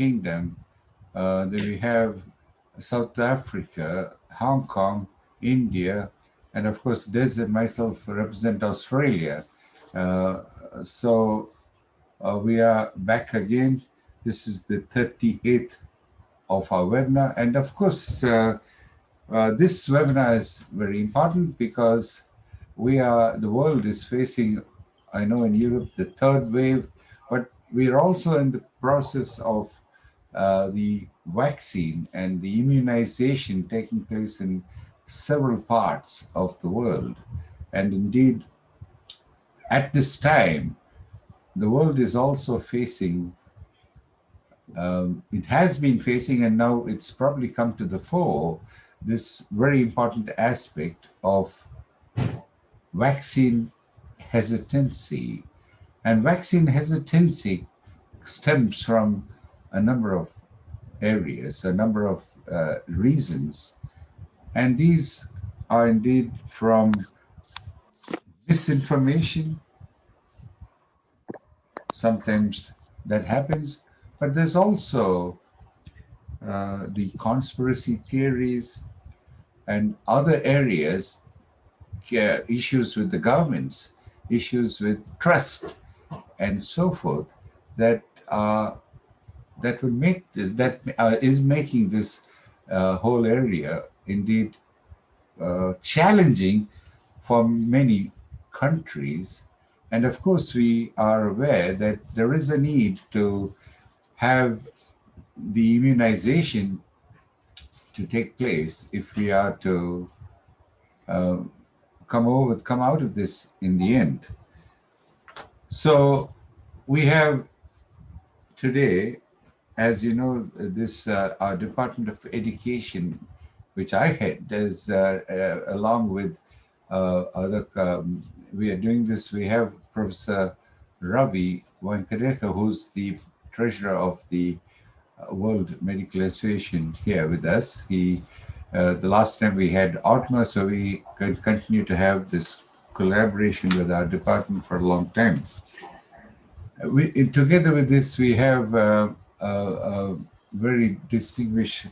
Kingdom, then we have South Africa, Hong Kong, India, and of course, Des and myself represent Australia. Uh, so we are back again. This is the 38th of our webinar. And of course, this webinar is very important because the world is facing, I know in Europe, the third wave, but we are also in the process of the vaccine and the immunization taking place in several parts of the world. And indeed, at this time, the world is also facing, it has been facing, and now it's probably come to the fore, this very important aspect of vaccine hesitancy. And vaccine hesitancy stems from a number of areas, a number of reasons. And these are indeed from misinformation. Sometimes that happens, but there's also the conspiracy theories and other areas, issues with the governments, issues with trust, and so forth, that that would make this, that is making this whole area indeed challenging for many countries. And of course, we are aware that there is a need to have the immunization to take place if we are to come out of this in the end. So we have today, as you know, this our Department of Education, which I head, is along with other. We are doing this. We have Professor Ravi Venkadeka, who's the treasurer of the World Medical Association, here with us. He, the last time we had Otma, so we can continue to have this collaboration with our department for a long time. Together with this, we have a very distinguished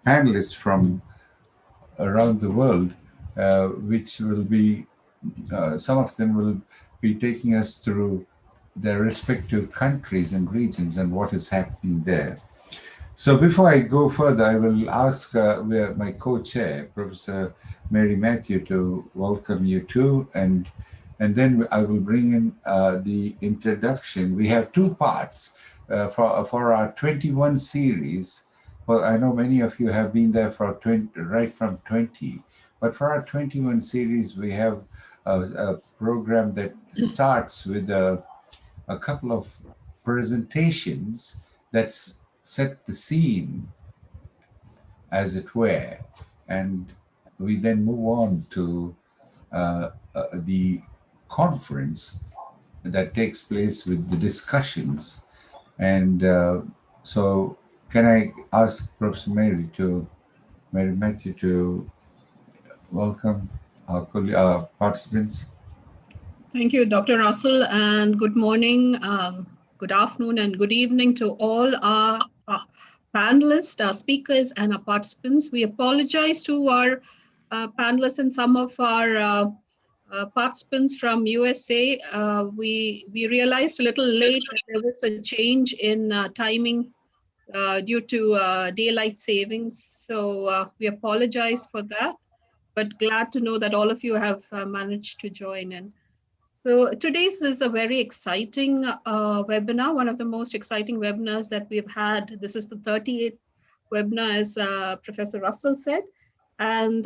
panelists from around the world, which will be, some of them will be taking us through their respective countries and regions and what is happening there. So before I go further, I will ask my co-chair, Professor Mary Matthew, to welcome you too, and then I will bring in the introduction. We have two parts for our 21 series. Well, I know many of you have been there for right from 20, but for our 21 series, we have a program that starts with a couple of presentations that set the scene, as it were, and we then move on to the conference that takes place with the discussions. And so can I ask Professor Mary Matthew to welcome our participants? Thank you, Dr. Russell, and good morning, good afternoon, and good evening to all our panelists, our speakers, and our participants. We apologize to our panelists and some of our participants from USA. We realized a little late that there was a change in timing due to daylight savings. So we apologize for that, but glad to know that all of you have managed to join in. So today's is a very exciting webinar, one of the most exciting webinars that we've had. This is the 38th webinar, as Professor Russell said. And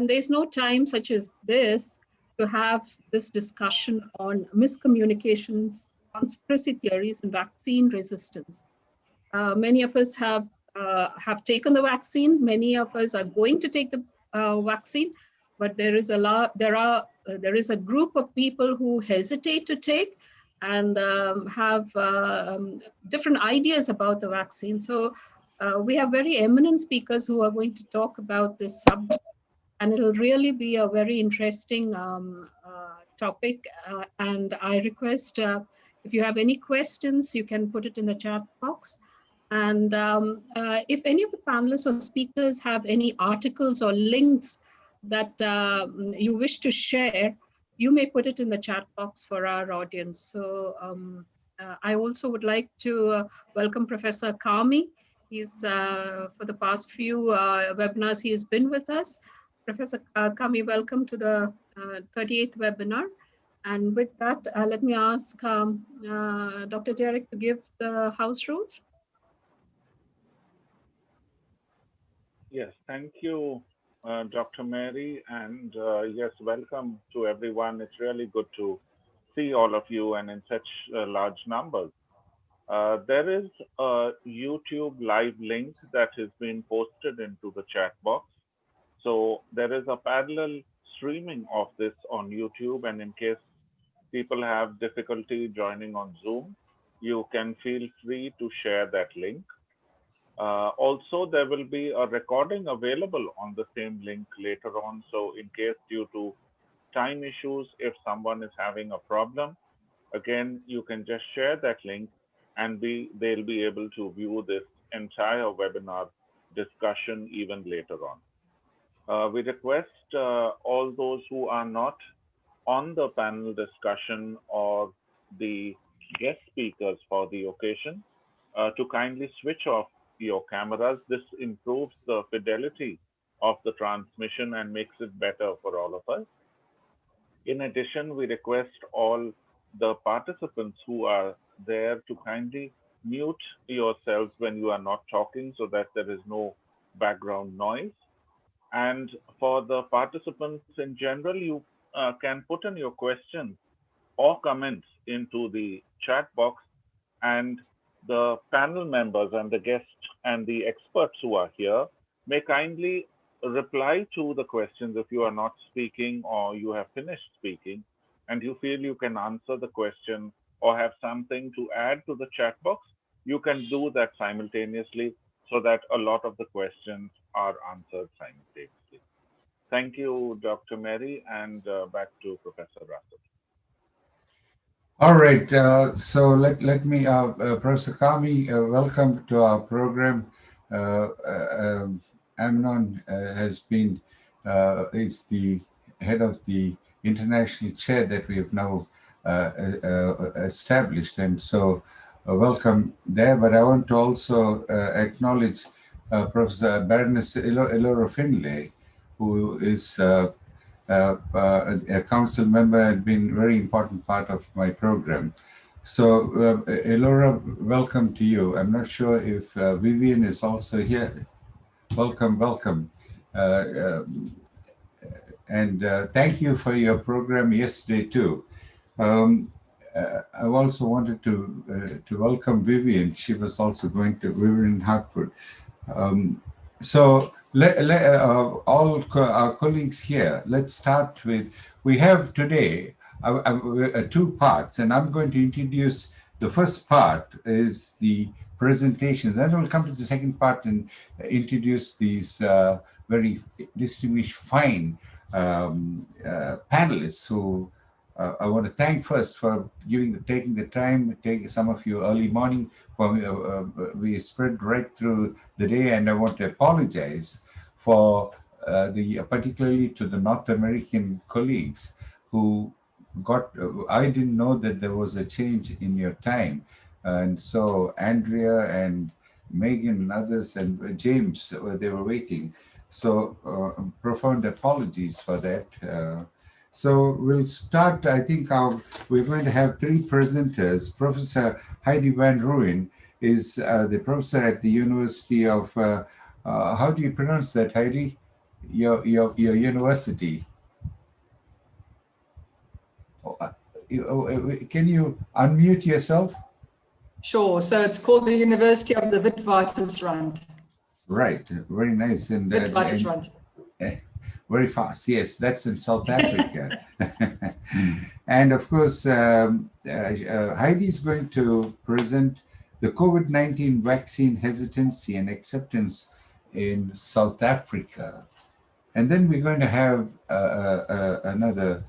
there's no time such as this to have this discussion on miscommunication, conspiracy theories, and vaccine resistance. Many of us have taken the vaccines. Many of us are going to take the vaccine, but there is a group of people who hesitate to take and have different ideas about the vaccine. So we have very eminent speakers who are going to talk about this subject, and it'll really be a very interesting topic. And I request If you have any questions, you can put it in the chat box. And if any of the panelists or speakers have any articles or links that you wish to share, you may put it in the chat box for our audience. So I also would like to welcome Professor Kami. He's, for the past few webinars, he has been with us. Professor Kami, welcome to the 38th webinar. And with that, let me ask Dr. Derek to give the house rules. Yes, thank you, Dr. Mary, and yes, welcome to everyone. It's really good to see all of you and in such large numbers. There is a YouTube live link that has been posted into the chat box. So there is a parallel streaming of this on YouTube, and in case people have difficulty joining on Zoom, you can feel free to share that link. Also, there will be a recording available on the same link later on. So in case due to time issues, if someone is having a problem, again, you can just share that link and they'll be able to view this entire webinar discussion even later on. We request all those who are not on the panel discussion or the guest speakers for the occasion to kindly switch off your cameras. This improves the fidelity of the transmission and makes it better for all of us. In addition, we request all the participants who are there to kindly mute yourselves when you are not talking so that there is no background noise. And for the participants in general, you can put in your questions or comments into the chat box, and the panel members and the guests and the experts who are here may kindly reply to the questions if you are not speaking or you have finished speaking and you feel you can answer the question or have something to add to the chat box. You can do that simultaneously so that a lot of the questions are answered simultaneously. Thank you, Dr. Mary, and back to Professor Russell. All right, so let me, Professor Kami, welcome to our program. Amnon has been, is the head of the international chair that we have now established, and so welcome there. But I want to also acknowledge Professor Baroness Elora Finlay, who is a council member and been a very important part of my program. So, Elora, welcome to you. I'm not sure if Vivian is also here. Welcome, welcome. And thank you for your program yesterday too. I also wanted to welcome Vivian. She was also going to Vivian Hartford. So all our colleagues here, let's start with, we have today two parts, and I'm going to introduce the first part is the presentations. Then we'll come to the second part and introduce these very distinguished, fine panelists who I want to thank first for taking the time, taking some of you early morning. We spread right through the day, and I want to apologize for particularly to the North American colleagues who got, I didn't know that there was a change in your time. And so Andrea and Megan and others and James, they were waiting. So profound apologies for that. So we'll start, I think we're going to have three presenters. Professor Heidi Van Rooyen is the professor at the University of, how do you pronounce that, Heidi? Your university. Can you unmute yourself? Sure. So it's called the University of the Witwatersrand. Right. Very nice. And Witwatersrand. Very fast. Yes, that's in South Africa. And of course, Heidi is going to present the COVID-19 vaccine hesitancy and acceptance in South Africa. And then we're going to have another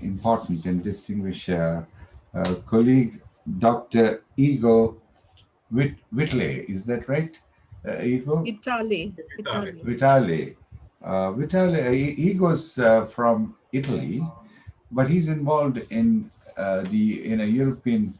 important and distinguished colleague, Dr. Ego Whitley. Is that right, Ego? Italy. Vitale. Ego's from Italy, but he's involved in a European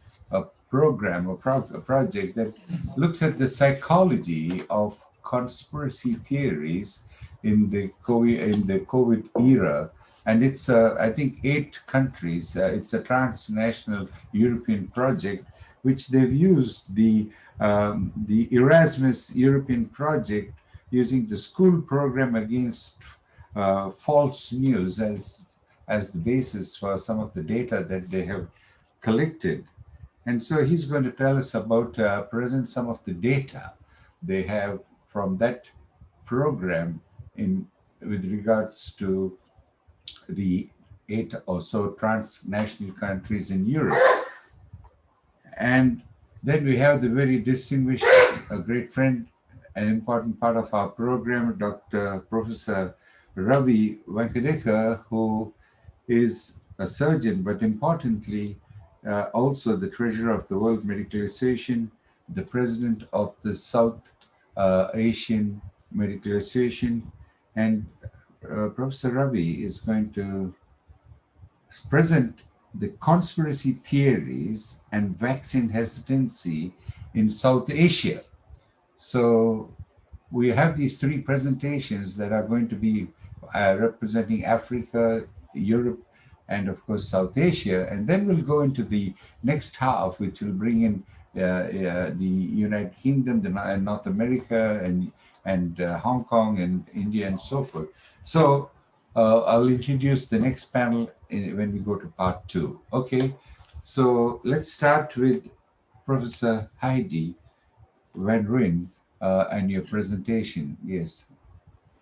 program, a project that looks at the psychology of conspiracy theories in the COVID era, and it's I think 8 countries. It's a transnational European project, which they've used the Erasmus European project, using the school program against false news as the basis for some of the data that they have collected. And so he's going to tell us about present some of the data they have from that program with regards to the 8 or so transnational countries in Europe. And then we have the very distinguished, a great friend, an important part of our program, Professor Ravi Venkadekar, who is a surgeon, but importantly, also the treasurer of the World Medical Association, the president of the South Asian Medical Association, and Professor Ravi is going to present the conspiracy theories and vaccine hesitancy in South Asia. So we have these 3 presentations that are going to be representing Africa, Europe, and of course South Asia. And then we'll go into the next half, which will bring in the United Kingdom, North America, and Hong Kong, and India, and so forth. So I'll introduce the next panel when we go to part 2. Okay, so let's start with Professor Heidi Van Ryn and your presentation. Yes.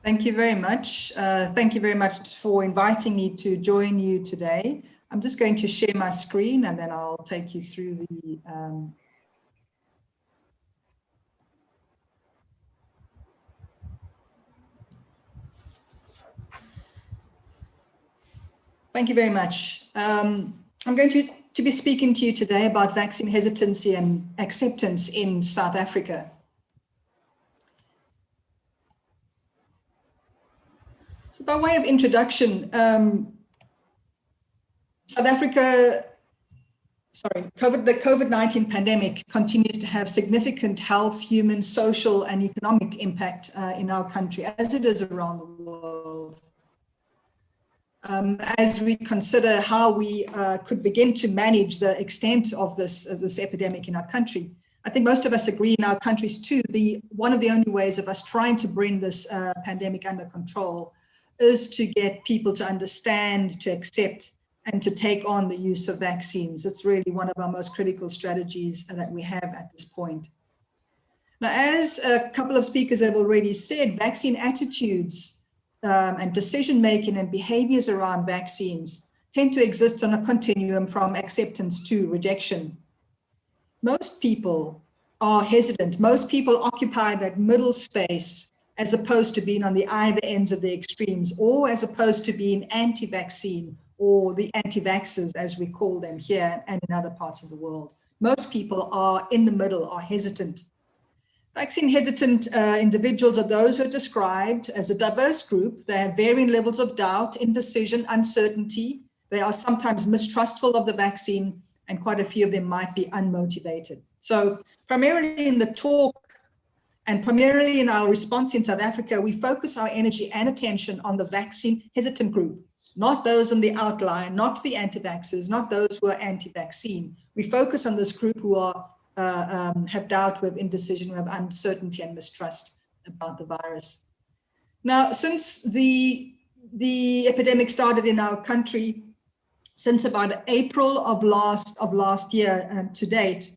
Thank you very much. Thank you very much for inviting me to join you today. I'm just going to share my screen and then I'll take you through the Thank you very much. I'm going to be speaking to you today about vaccine hesitancy and acceptance in South Africa. So by way of introduction, South Africa, the COVID-19 pandemic continues to have significant health, human, social, and economic impact in our country, as it is around the world. As we consider how we could begin to manage the extent of this epidemic in our country, I think most of us agree in our countries too, one of the only ways of us trying to bring this pandemic under control is to get people to understand, to accept, and to take on the use of vaccines. It's really one of our most critical strategies that we have at this point. Now, as a couple of speakers have already said, vaccine attitudes and decision-making and behaviors around vaccines tend to exist on a continuum from acceptance to rejection. Most people are hesitant. Most people occupy that middle space as opposed to being on the either ends of the extremes, or as opposed to being anti-vaccine or the anti-vaxxers, as we call them here and in other parts of the world. Most people are in the middle, are hesitant. Vaccine hesitant individuals are those who are described as a diverse group. They have varying levels of doubt, indecision, uncertainty. They are sometimes mistrustful of the vaccine, and quite a few of them might be unmotivated. So primarily in the talk and primarily in our response in South Africa, we focus our energy and attention on the vaccine hesitant group, not those on the outline, not the anti-vaxxers, not those who are anti-vaccine. We focus on this group who are have doubt, who have indecision, who have uncertainty and mistrust about the virus. Now, since the epidemic started in our country, since about April of last year to date,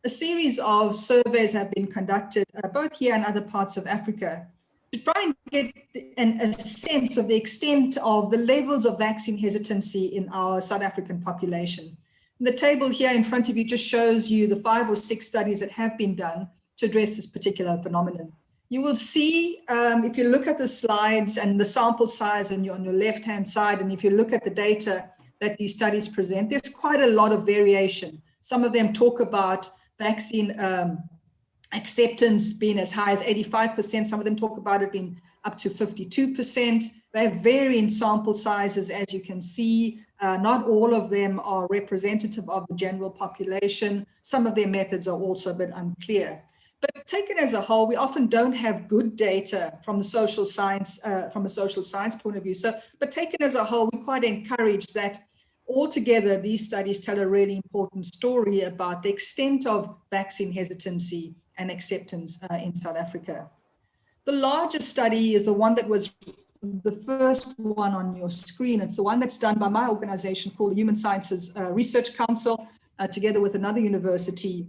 a series of surveys have been conducted both here and other parts of Africa to try and get a sense of the extent of the levels of vaccine hesitancy in our South African population. The table here in front of you just shows you the 5 or 6 studies that have been done to address this particular phenomenon. You will see, if you look at the slides and the sample size on your left-hand side, and if you look at the data that these studies present, there's quite a lot of variation. Some of them talk about vaccine acceptance being as high as 85%. Some of them talk about it being up to 52%. They have varying sample sizes, as you can see. Not all of them are representative of the general population. Some of their methods are also a bit unclear. But taken as a whole, we often don't have good data from the social science, from a social science point of view. So, but taken as a whole, we're quite encouraged that altogether, these studies tell a really important story about the extent of vaccine hesitancy and acceptance in South Africa. The largest study is the one that was the first one on your screen. It's the one that's done by my organization called the Human Sciences Research Council, together with another university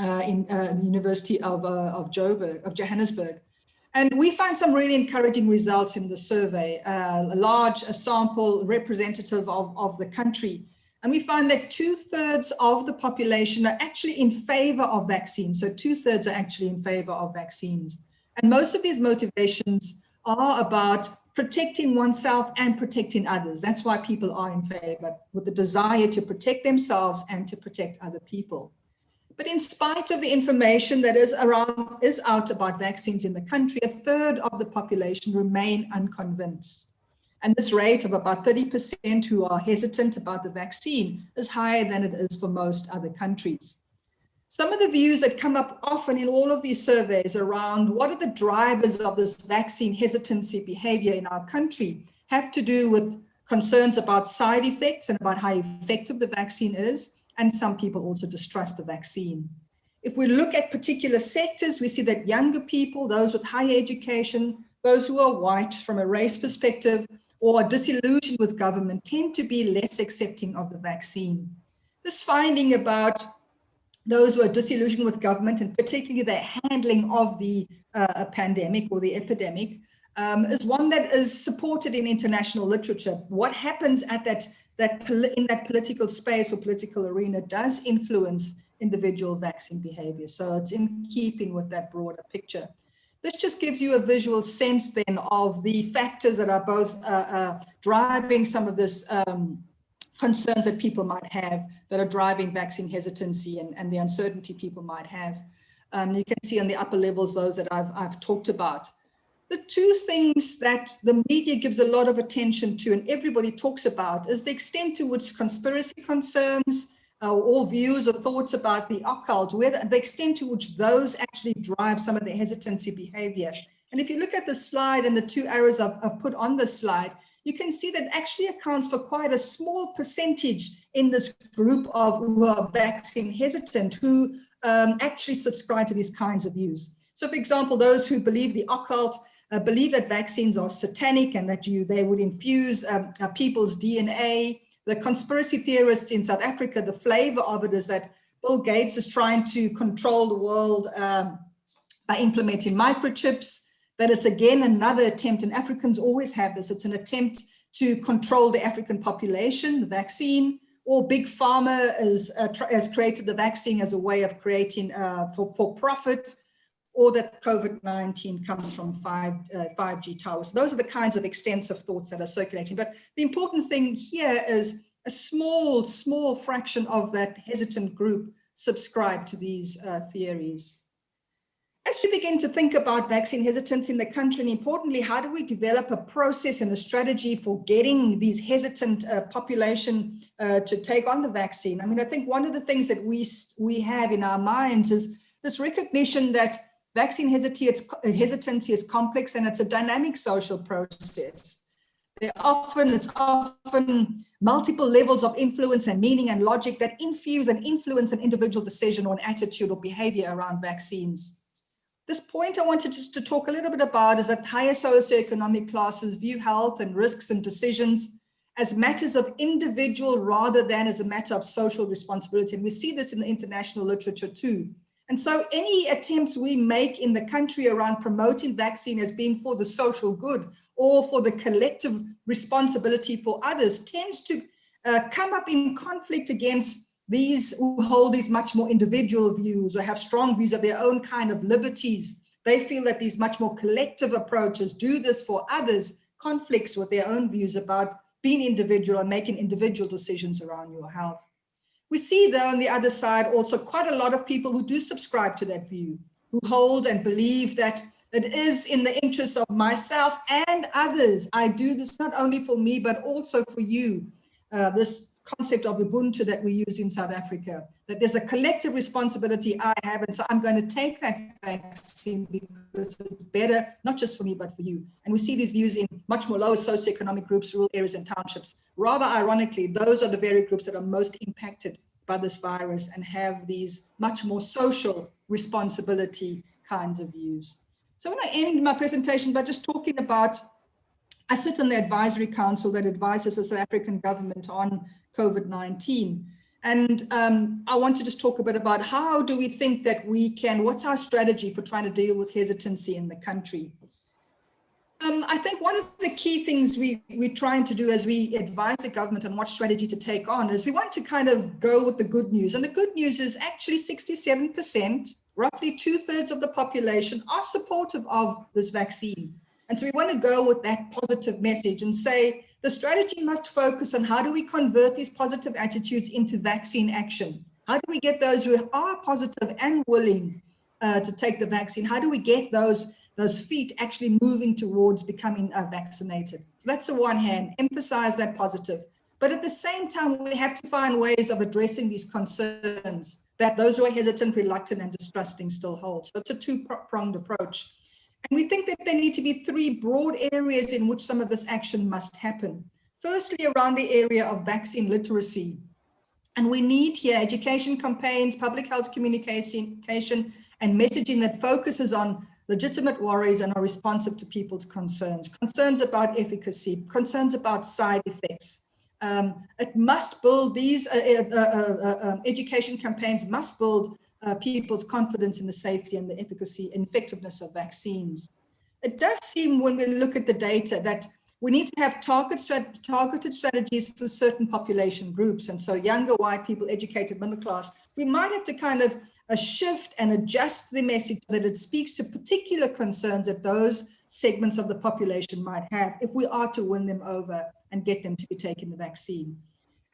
in the University of Johannesburg. And we found some really encouraging results in the survey, a large sample representative of the country. And we find that 2/3 of the population are actually in favor of vaccines. So 2/3 are actually in favor of vaccines. And most of these motivations are about protecting oneself and protecting others. That's why people are in favor, with the desire to protect themselves and to protect other people. But in spite of the information that is out about vaccines in the country, 1/3 of the population remain unconvinced. And this rate of about 30% who are hesitant about the vaccine is higher than it is for most other countries. Some of the views that come up often in all of these surveys around what are the drivers of this vaccine hesitancy behavior in our country have to do with concerns about side effects and about how effective the vaccine is. And some people also distrust the vaccine. If we look at particular sectors, we see that younger people, those with higher education, those who are white from a race perspective, or are disillusioned with government, tend to be less accepting of the vaccine. This finding about those who are disillusioned with government, and particularly the handling of the pandemic or the epidemic, is one that is supported in international literature. What happens at in that political space or political arena does influence individual vaccine behavior. So it's in keeping with that broader picture. This just gives you a visual sense then of the factors that are both driving some of this concerns that people might have that are driving vaccine hesitancy and the uncertainty people might have. You can see on the upper levels those that I've talked about. The two things that the media gives a lot of attention to and everybody talks about is the extent to which conspiracy concerns or views or thoughts about the occult, the extent to which those actually drive some of the hesitancy behavior. And if you look at the slide and the two arrows I've put on the slide, you can see that actually accounts for quite a small percentage in this group of who are vaccine hesitant, who actually subscribe to these kinds of views. So for example, those who believe the occult believe that vaccines are satanic and that they would infuse people's DNA. The conspiracy theorists in South Africa, the flavor of it is that Bill Gates is trying to control the world by implementing microchips. That it's again another attempt, and Africans always have this, it's an attempt to control the African population, the vaccine, or Big Pharma has created the vaccine as a way of creating for profit, or that COVID-19 comes from 5G towers. Those are the kinds of extensive thoughts that are circulating. But the important thing here is a small fraction of that hesitant group subscribe to these theories. As we begin to think about vaccine hesitance in the country, and importantly, how do we develop a process and a strategy for getting these hesitant population to take on the vaccine? I mean, I think one of the things that we have in our minds is this recognition that vaccine hesitancy is complex and it's a dynamic social process. It's often multiple levels of influence and meaning and logic that infuse and influence an individual decision or an attitude or behavior around vaccines. This point I wanted just to talk a little bit about is that higher socioeconomic classes view health and risks and decisions as matters of individual rather than as a matter of social responsibility. And we see this in the international literature too. And so any attempts we make in the country around promoting vaccine as being for the social good or for the collective responsibility for others tends to come up in conflict against these who hold these much more individual views or have strong views of their own kind of liberties. They feel that these much more collective approaches do this for others, conflicts with their own views about being individual and making individual decisions around your health. We see, though, on the other side, also quite a lot of people who do subscribe to that view, who hold and believe that it is in the interest of myself and others. I do this not only for me, but also for you. This concept of Ubuntu that we use in South Africa, that there's a collective responsibility I have, and so I'm going to take that vaccine because it's better, not just for me, but for you. And we see these views in much more lower socioeconomic groups, rural areas and townships. Rather ironically, those are the very groups that are most impacted by this virus and have these much more social responsibility kinds of views. So I want to end my presentation by just talking about, I sit on the advisory council that advises the South African government on COVID-19. And I want to just talk a bit about how do we think that we can, what's our strategy for trying to deal with hesitancy in the country? I think one of the key things we're trying to do as we advise the government on what strategy to take on is we want to kind of go with the good news. And the good news is actually 67%, roughly 2/3 of the population are supportive of this vaccine. And so we want to go with that positive message and say the strategy must focus on how do we convert these positive attitudes into vaccine action? How do we get those who are positive and willing to take the vaccine? How do we get those feet actually moving towards becoming vaccinated? So that's the one hand, emphasize that positive. But at the same time, we have to find ways of addressing these concerns that those who are hesitant, reluctant, and distrusting still hold. So it's a two-pronged approach. And we think that there need to be three broad areas in which some of this action must happen. Firstly, around the area of vaccine literacy. And we need here education campaigns, public health communication, and messaging that focuses on legitimate worries and are responsive to people's concerns. Concerns about efficacy, concerns about side effects. It must build these education campaigns must build people's confidence in the safety and the efficacy and effectiveness of vaccines. It does seem when we look at the data that we need to have targeted strategies for certain population groups. And so younger white people, educated middle class, we might have to kind of shift and adjust the message so that it speaks to particular concerns that those segments of the population might have if we are to win them over and get them to be taking the vaccine.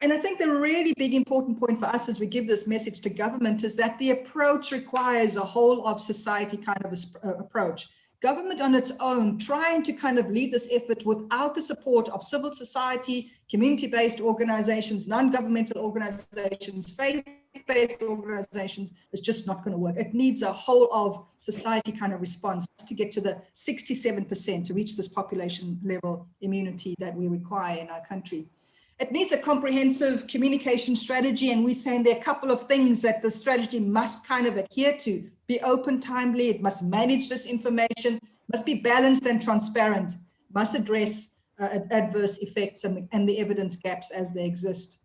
And I think the really big important point for us as we give this message to government is that the approach requires a whole of society kind of approach. Government on its own, trying to kind of lead this effort without the support of civil society, community-based organizations, non-governmental organizations, faith-based organizations, is just not going to work. It needs a whole of society kind of response to get to the 67% to reach this population level immunity that we require in our country. It needs a comprehensive communication strategy, and we're saying there are a couple of things that the strategy must kind of adhere to. Be open, timely, it must manage this information, must be balanced and transparent, must address adverse effects and the evidence gaps as they exist.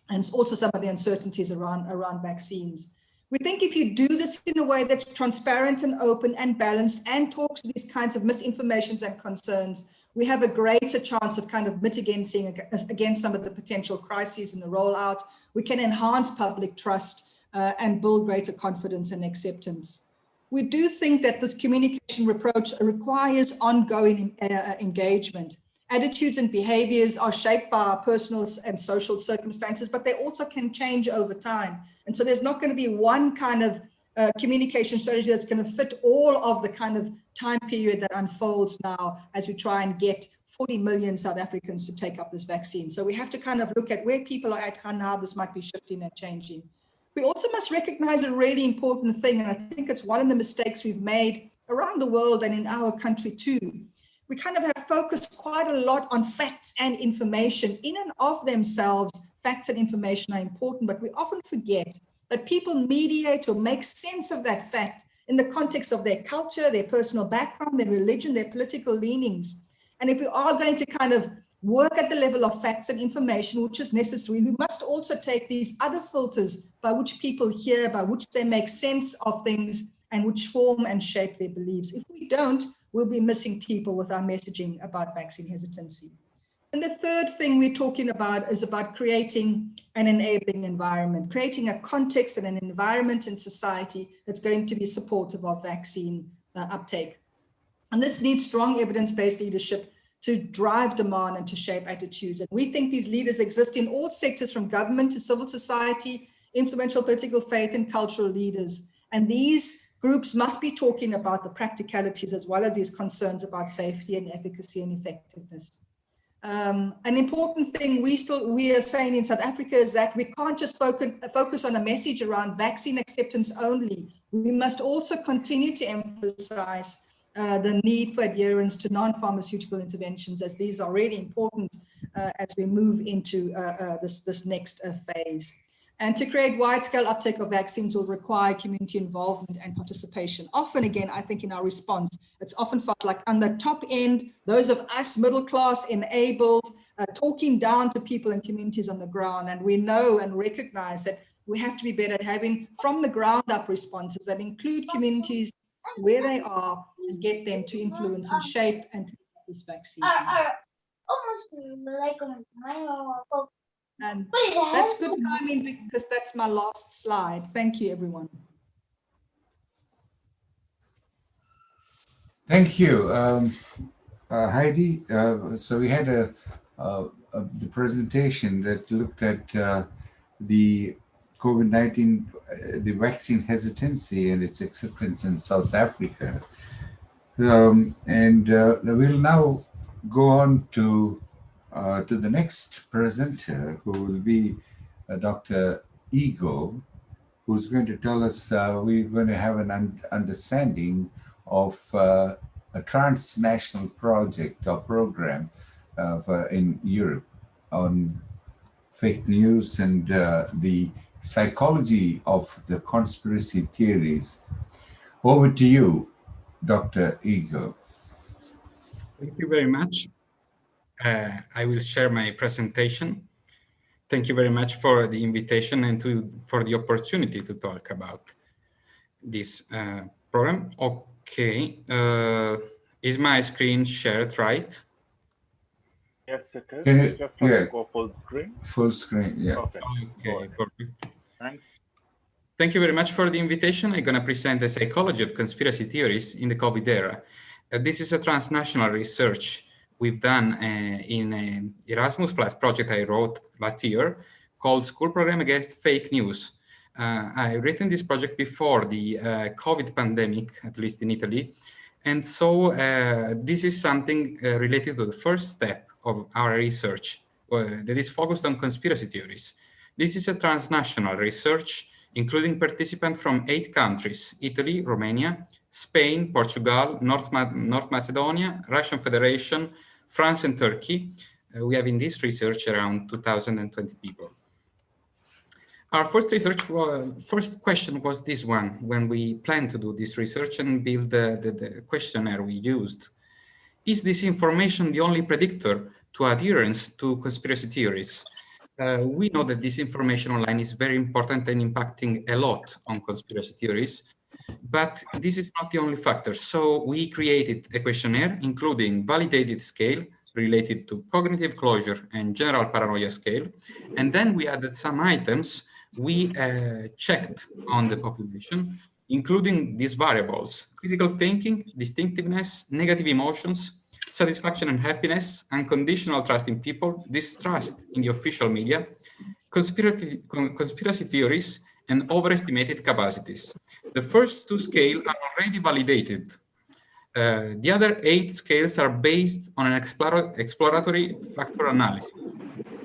And also some of the uncertainties around vaccines. We think if you do this in a way that's transparent and open and balanced and talks to these kinds of misinformations and concerns, we have a greater chance of kind of mitigating against some of the potential crises in the rollout. We can enhance public trust and build greater confidence and acceptance. We do think that this communication approach requires ongoing engagement. Attitudes and behaviors are shaped by our personal and social circumstances, but they also can change over time. And so there's not going to be one kind of communication strategy that's going to fit all of the kind of time period that unfolds now as we try and get 40 million South Africans to take up this vaccine. So we have to kind of look at where people are at and how this might be shifting and changing. We also must recognize a really important thing, and I think it's one of the mistakes we've made around the world and in our country too. We kind of have focused quite a lot on facts and information. In and of themselves, facts and information are important, but we often forget that people mediate or make sense of that fact in the context of their culture, their personal background, their religion, their political leanings. And if we are going to kind of work at the level of facts and information, which is necessary, we must also take these other filters by which people hear, by which they make sense of things, and which form and shape their beliefs. If we don't, we'll be missing people with our messaging about vaccine hesitancy. And the third thing we're talking about is about creating an enabling environment, creating a context and an environment in society that's going to be supportive of vaccine uptake. And this needs strong evidence-based leadership to drive demand and to shape attitudes. And we think these leaders exist in all sectors, from government to civil society, influential political, faith, and cultural leaders. And these groups must be talking about the practicalities as well as these concerns about safety and efficacy and effectiveness. An important thing we are saying in South Africa is that we can't just focus on a message around vaccine acceptance only. We must also continue to emphasize the need for adherence to non-pharmaceutical interventions, as these are really important as we move into this next phase. And to create wide-scale uptake of vaccines will require community involvement and participation. Often, again, I think in our response, it's often felt like on the top end, those of us middle class enabled, talking down to people and communities on the ground. And we know and recognize that we have to be better at having from the ground up responses that include communities where they are and get them to influence and shape and create this vaccine. And that's good timing because that's my last slide. Thank you, everyone. Thank you, Heidi. So we had the presentation that looked at the COVID-19, the vaccine hesitancy and its acceptance in South Africa. And we'll now go on to the next presenter, who will be Dr. Ego, who's going to tell us, we're going to have an understanding of a transnational project or program in Europe on fake news and the psychology of the conspiracy theories. Over to you, Dr. Ego. Thank you very much. I will share my presentation. Thank you very much for the invitation and for the opportunity to talk about this program. Okay, is my screen shared, right? Yes, it is. Can you, just yeah, go full screen. Full screen, yeah. Okay, perfect. Thanks. Thank you very much for the invitation. I'm going to present the psychology of conspiracy theories in the COVID era. This is a transnational research we've done in Erasmus Plus project I wrote last year called School Program Against Fake News. I've written this project before the COVID pandemic, at least in Italy. And so this is something related to the first step of our research that is focused on conspiracy theories. This is a transnational research, including participants from 8 countries: Italy, Romania, Spain, Portugal, North Macedonia, Russian Federation, France, and Turkey. We have in this research around 2,020 people. Our first question was this one, when we planned to do this research and build the questionnaire we used. Is this information the only predictor to adherence to conspiracy theories? We know that this information online is very important and impacting a lot on conspiracy theories, but this is not the only factor. So we created a questionnaire, including validated scale related to cognitive closure and general paranoia scale. And then we added some items we checked on the population, including these variables: critical thinking, distinctiveness, negative emotions, satisfaction and happiness, unconditional trust in people, distrust in the official media, conspiracy theories, and overestimated capacities. The first 2 scales are already validated. The other 8 scales are based on an exploratory factor analysis.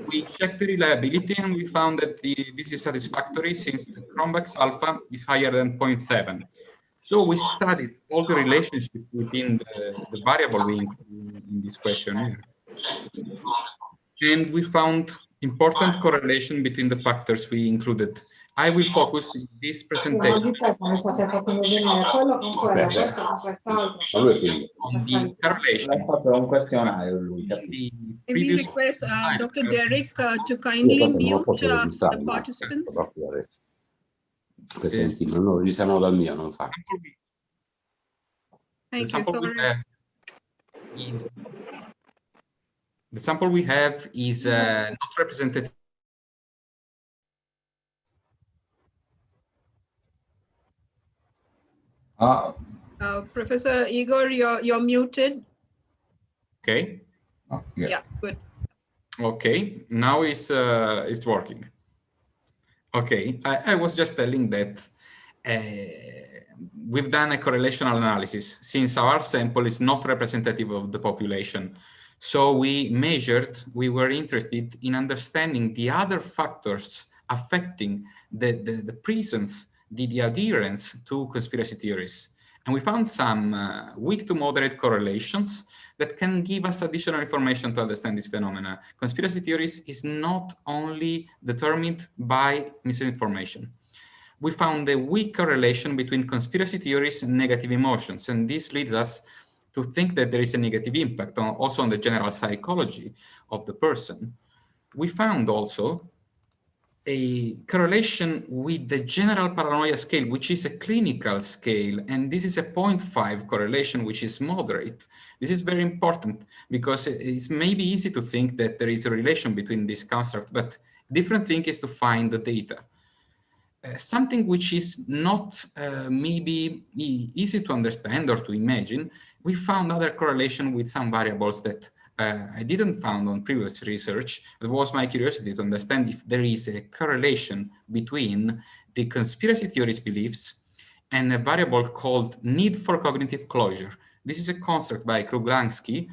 We checked the reliability and we found that this is satisfactory since the Cronbach's alpha is higher than 0.7. So we studied all the relationship within the variable we include in this questionnaire. And we found important correlation between the factors we included. I will focus in this presentation on the correlation. May we request Dr. Derek to kindly mute the participants? Per sentirlo, no, risano dal mio, non fa. Thank you, sorry. The sample we have is not representative. Professor Igor, you're muted. Okay. Oh, yeah. Yeah, good. Okay, now it's working. Okay, I was just telling that we've done a correlational analysis since our sample is not representative of the population. So we were interested in understanding the other factors affecting the presence, the adherence to conspiracy theories. And we found some weak to moderate correlations that can give us additional information to understand this phenomena. Conspiracy theories is not only determined by misinformation. We found a weak correlation between conspiracy theories and negative emotions, and this leads us to think that there is a negative impact also on the general psychology of the person. We found also a correlation with the general paranoia scale, which is a clinical scale, and this is a 0.5 correlation, which is moderate. This is very important because it's maybe easy to think that there is a relation between these constructs, but different thing is to find the data. Something which is not maybe easy to understand or to imagine, we found other correlation with some variables that I didn't found on previous research. It was my curiosity to understand if there is a correlation between the conspiracy theories beliefs and a variable called need for cognitive closure. This is a construct by Kruglanski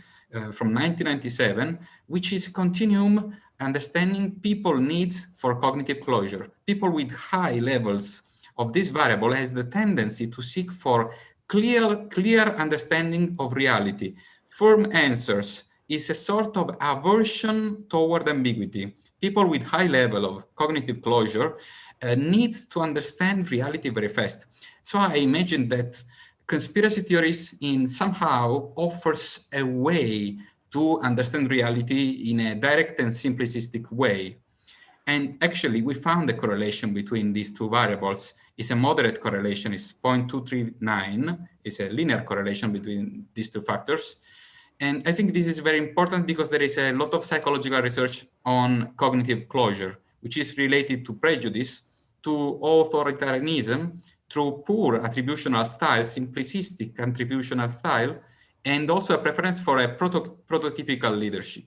from 1997, which is a continuum understanding people needs for cognitive closure. People with high levels of this variable has the tendency to seek for clear understanding of reality. Firm answers is a sort of aversion toward ambiguity. People with high level of cognitive closure needs to understand reality very fast. So I imagine that conspiracy theories in somehow offers a way to understand reality in a direct and simplistic way. And actually, we found a correlation between these two variables. It's a moderate correlation, it's 0.239. It's a linear correlation between these two factors. And I think this is very important because there is a lot of psychological research on cognitive closure, which is related to prejudice, to authoritarianism, through poor attributional style, simplistic attributional style, and also a preference for a prototypical leadership.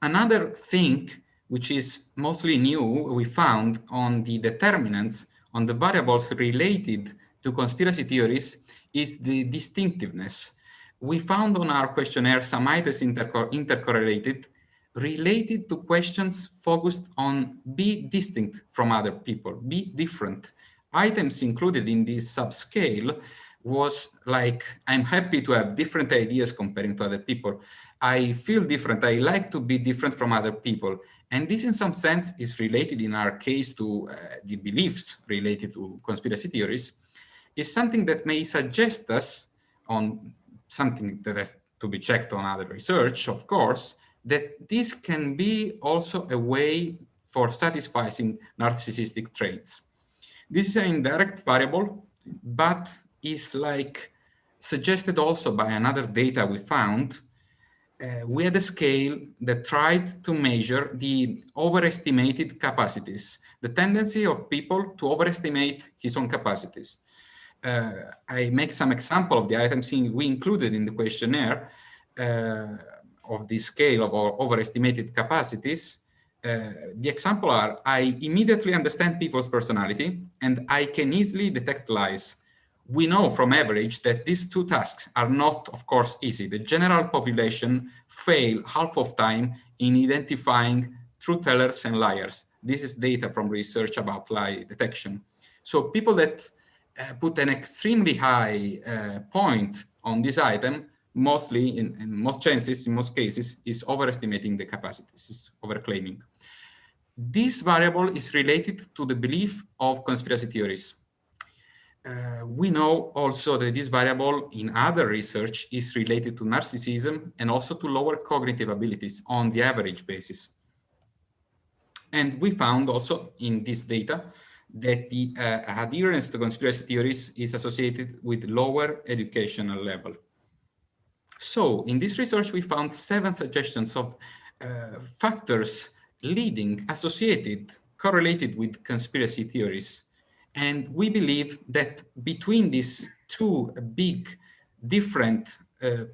Another thing which is mostly new, we found on the determinants, on the variables related to conspiracy theories, is the distinctiveness. We found on our questionnaire some items intercorrelated related to questions focused on be distinct from other people, be different. Items included in this subscale was like, I'm happy to have different ideas comparing to other people. I feel different. I like to be different from other people. And this in some sense is related in our case to the beliefs related to conspiracy theories, is something that may suggest us on something that has to be checked on other research, of course, that this can be also a way for satisfying narcissistic traits. This is an indirect variable, but is like suggested also by another data we found. We had a scale that tried to measure the overestimated capacities, the tendency of people to overestimate his own capacities. I make some example of the items we included in the questionnaire of this scale of overestimated capacities. The example are, I immediately understand people's personality and I can easily detect lies. We know from average that these two tasks are not, of course, easy. The general population fail half of time in identifying truth tellers and liars. This is data from research about lie detection. So people that put an extremely high point on this item, mostly in most chances, in most cases, is overestimating the capacities, is overclaiming. This variable is related to the belief of conspiracy theories. We know also that this variable in other research is related to narcissism and also to lower cognitive abilities on the average basis. And we found also in this data that the adherence to conspiracy theories is associated with lower educational level. So in this research, we found 7 suggestions of factors leading, associated, correlated with conspiracy theories. And we believe that between these two big different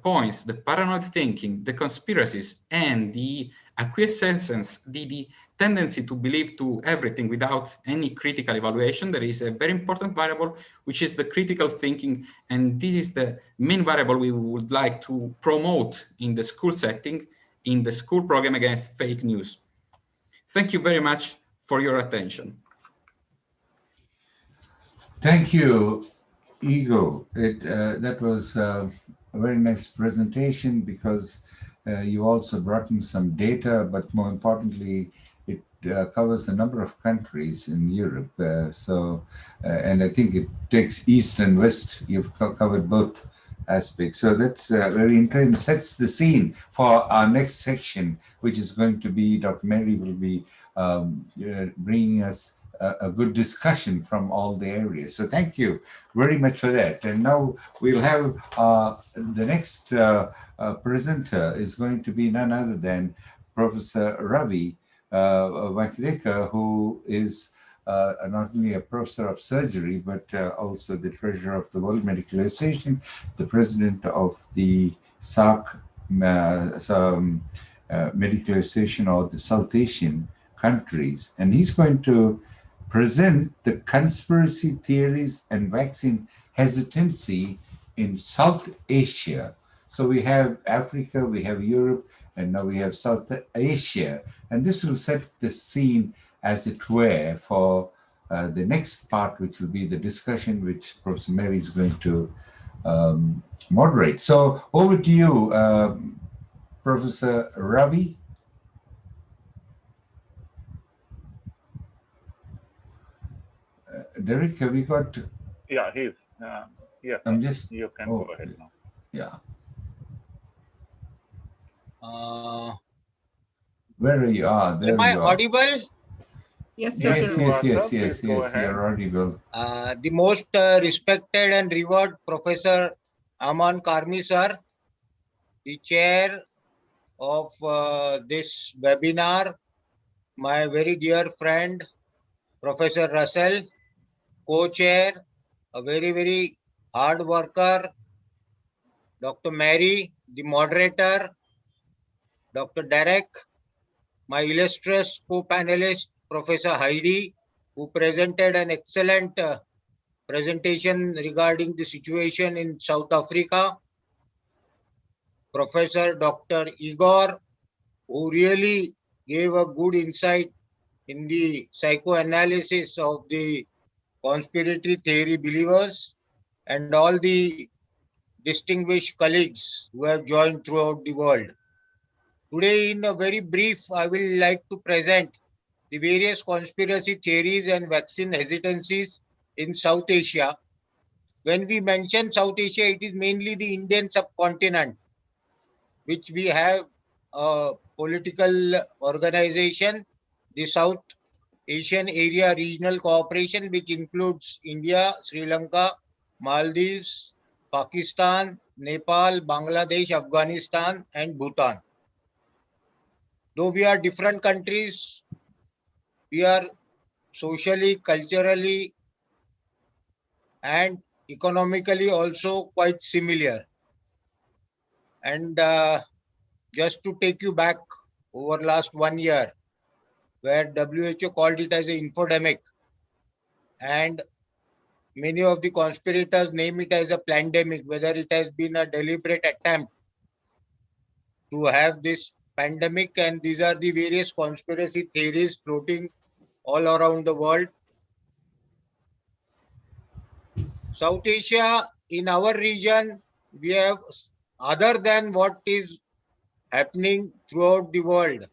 points, the paranoid thinking, the conspiracies, and the acquiescence, the tendency to believe to everything without any critical evaluation, there is a very important variable, which is the critical thinking. And this is the main variable we would like to promote in the school setting, in the school program against fake news. Thank you very much for your attention. Thank you, Igor. That was a very nice presentation because you also brought in some data, but more importantly, it covers a number of countries in Europe. And I think it takes East and West. You've covered both aspects. So that's very interesting. Sets the scene for our next section, which is going to be, Dr. Mary will be bringing us a good discussion from all the areas. So thank you very much for that. And now we'll have the next presenter is going to be none other than Professor Ravi Vakdekar, who is not only a professor of surgery, but also the treasurer of the World Medical Association, the president of the SAARC Medical Association, or the South Asian countries. And he's going to present the conspiracy theories and vaccine hesitancy in South Asia. So we have Africa, we have Europe, and now we have South Asia. And this will set the scene, as it were, for the next part, which will be the discussion which Professor Mary is going to moderate. So over to you, Professor Ravi. Derek, have we got? Yeah, he's. Yes, I'm just. you can go ahead now. Yeah. Where are you? There Am I you are. audible? Yes, Yes, Dr. yes, you're audible. The most respected and revered Professor Aman Karmi sir, the chair of this webinar, my very dear friend, Professor Russell, co-chair, a very, very hard worker, Dr. Mary, the moderator, Dr. Derek, my illustrious co-panelist, Professor Heidi, who presented an excellent presentation regarding the situation in South Africa, Professor Dr. Igor, who really gave a good insight in the psychoanalysis of the conspiracy theory believers, and all the distinguished colleagues who have joined throughout the world. Today, in a very brief, I will like to present the various conspiracy theories and vaccine hesitancies in South Asia. When we mention South Asia, it is mainly the Indian subcontinent, which we have a political organization, the South Asian Area Regional Cooperation, which includes India, Sri Lanka, Maldives, Pakistan, Nepal, Bangladesh, Afghanistan, and Bhutan. Though we are different countries, we are socially, culturally, and economically also quite similar. And just to take you back over last 1 year, where WHO called it as an infodemic, and many of the conspirators name it as a pandemic, whether it has been a deliberate attempt to have this pandemic, and these are the various conspiracy theories floating all around the world. South Asia, in our region, we have, other than what is happening throughout the world,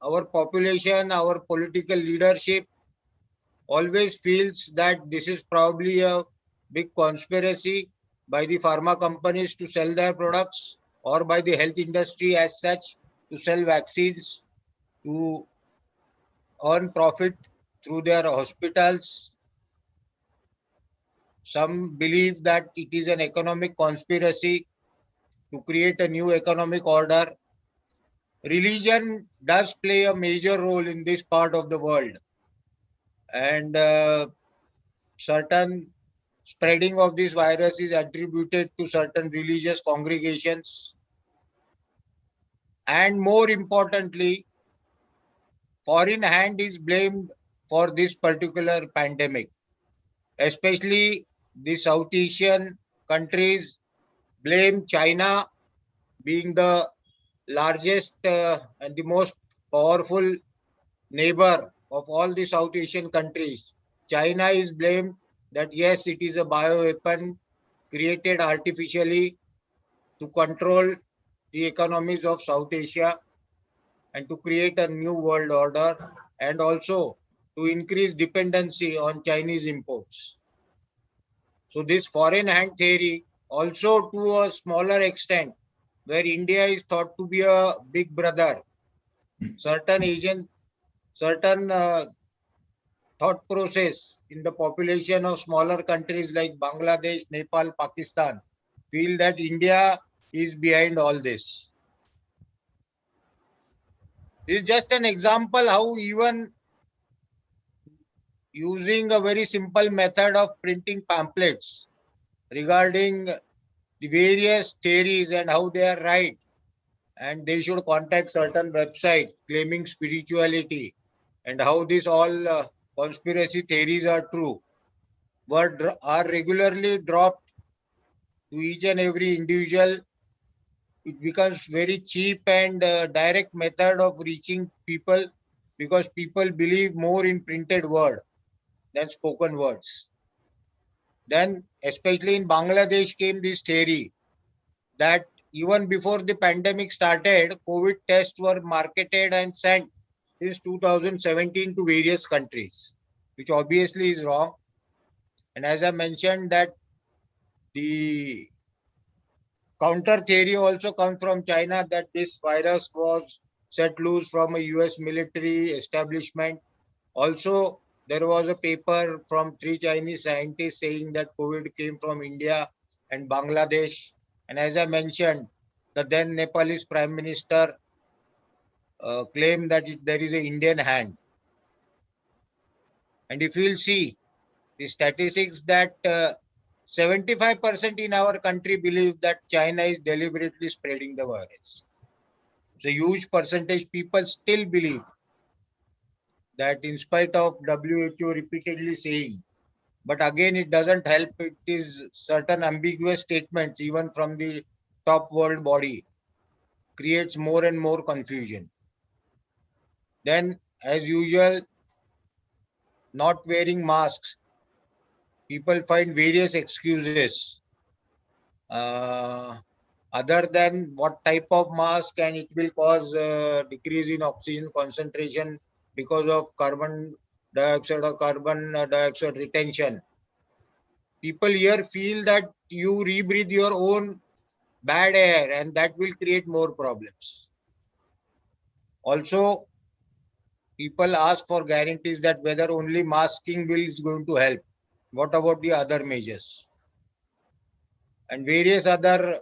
our population, our political leadership always feels that this is probably a big conspiracy by the pharma companies to sell their products, or by the health industry as such to sell vaccines, to earn profit through their hospitals. Some believe that it is an economic conspiracy to create a new economic order. Religion does play a major role in this part of the world, and certain spreading of this virus is attributed to certain religious congregations. And more importantly, foreign hand is blamed for this particular pandemic. Especially the South Asian countries blame China, being the largest and the most powerful neighbor of all the South Asian countries. China is blamed that yes, it is a bioweapon created artificially to control the economies of South Asia and to create a new world order, and also to increase dependency on Chinese imports. So this foreign hand theory, also to a smaller extent, where India is thought to be a big brother, certain thought process in the population of smaller countries like Bangladesh, Nepal, Pakistan feel that India is behind all this. This is just an example how even using a very simple method of printing pamphlets regarding the various theories and how they are right, and they should contact certain website claiming spirituality, and how these all conspiracy theories are true, but are regularly dropped to each and every individual. It becomes very cheap and direct method of reaching people, because people believe more in printed word than spoken words. Then especially in Bangladesh came this theory that even before the pandemic started, COVID tests were marketed and sent since 2017 to various countries, which obviously is wrong. And as I mentioned, that the counter theory also comes from China, that this virus was set loose from a US military establishment. Also, there was a paper from 3 Chinese scientists saying that COVID came from India and Bangladesh. And as I mentioned, the then Nepalese Prime Minister claimed that there is an Indian hand. And if you'll see the statistics, that 75% in our country believe that China is deliberately spreading the virus. So huge percentage people still believe that, in spite of WHO repeatedly saying. But again, it doesn't help. It is certain ambiguous statements, even from the top world body, creates more and more confusion. Then, as usual, not wearing masks. People find various excuses. Other than what type of mask, and it will cause decrease in oxygen concentration because of carbon dioxide or carbon dioxide retention. People here feel that you rebreathe your own bad air and that will create more problems. Also, people ask for guarantees that whether only masking is going to help. What about the other measures? And various other,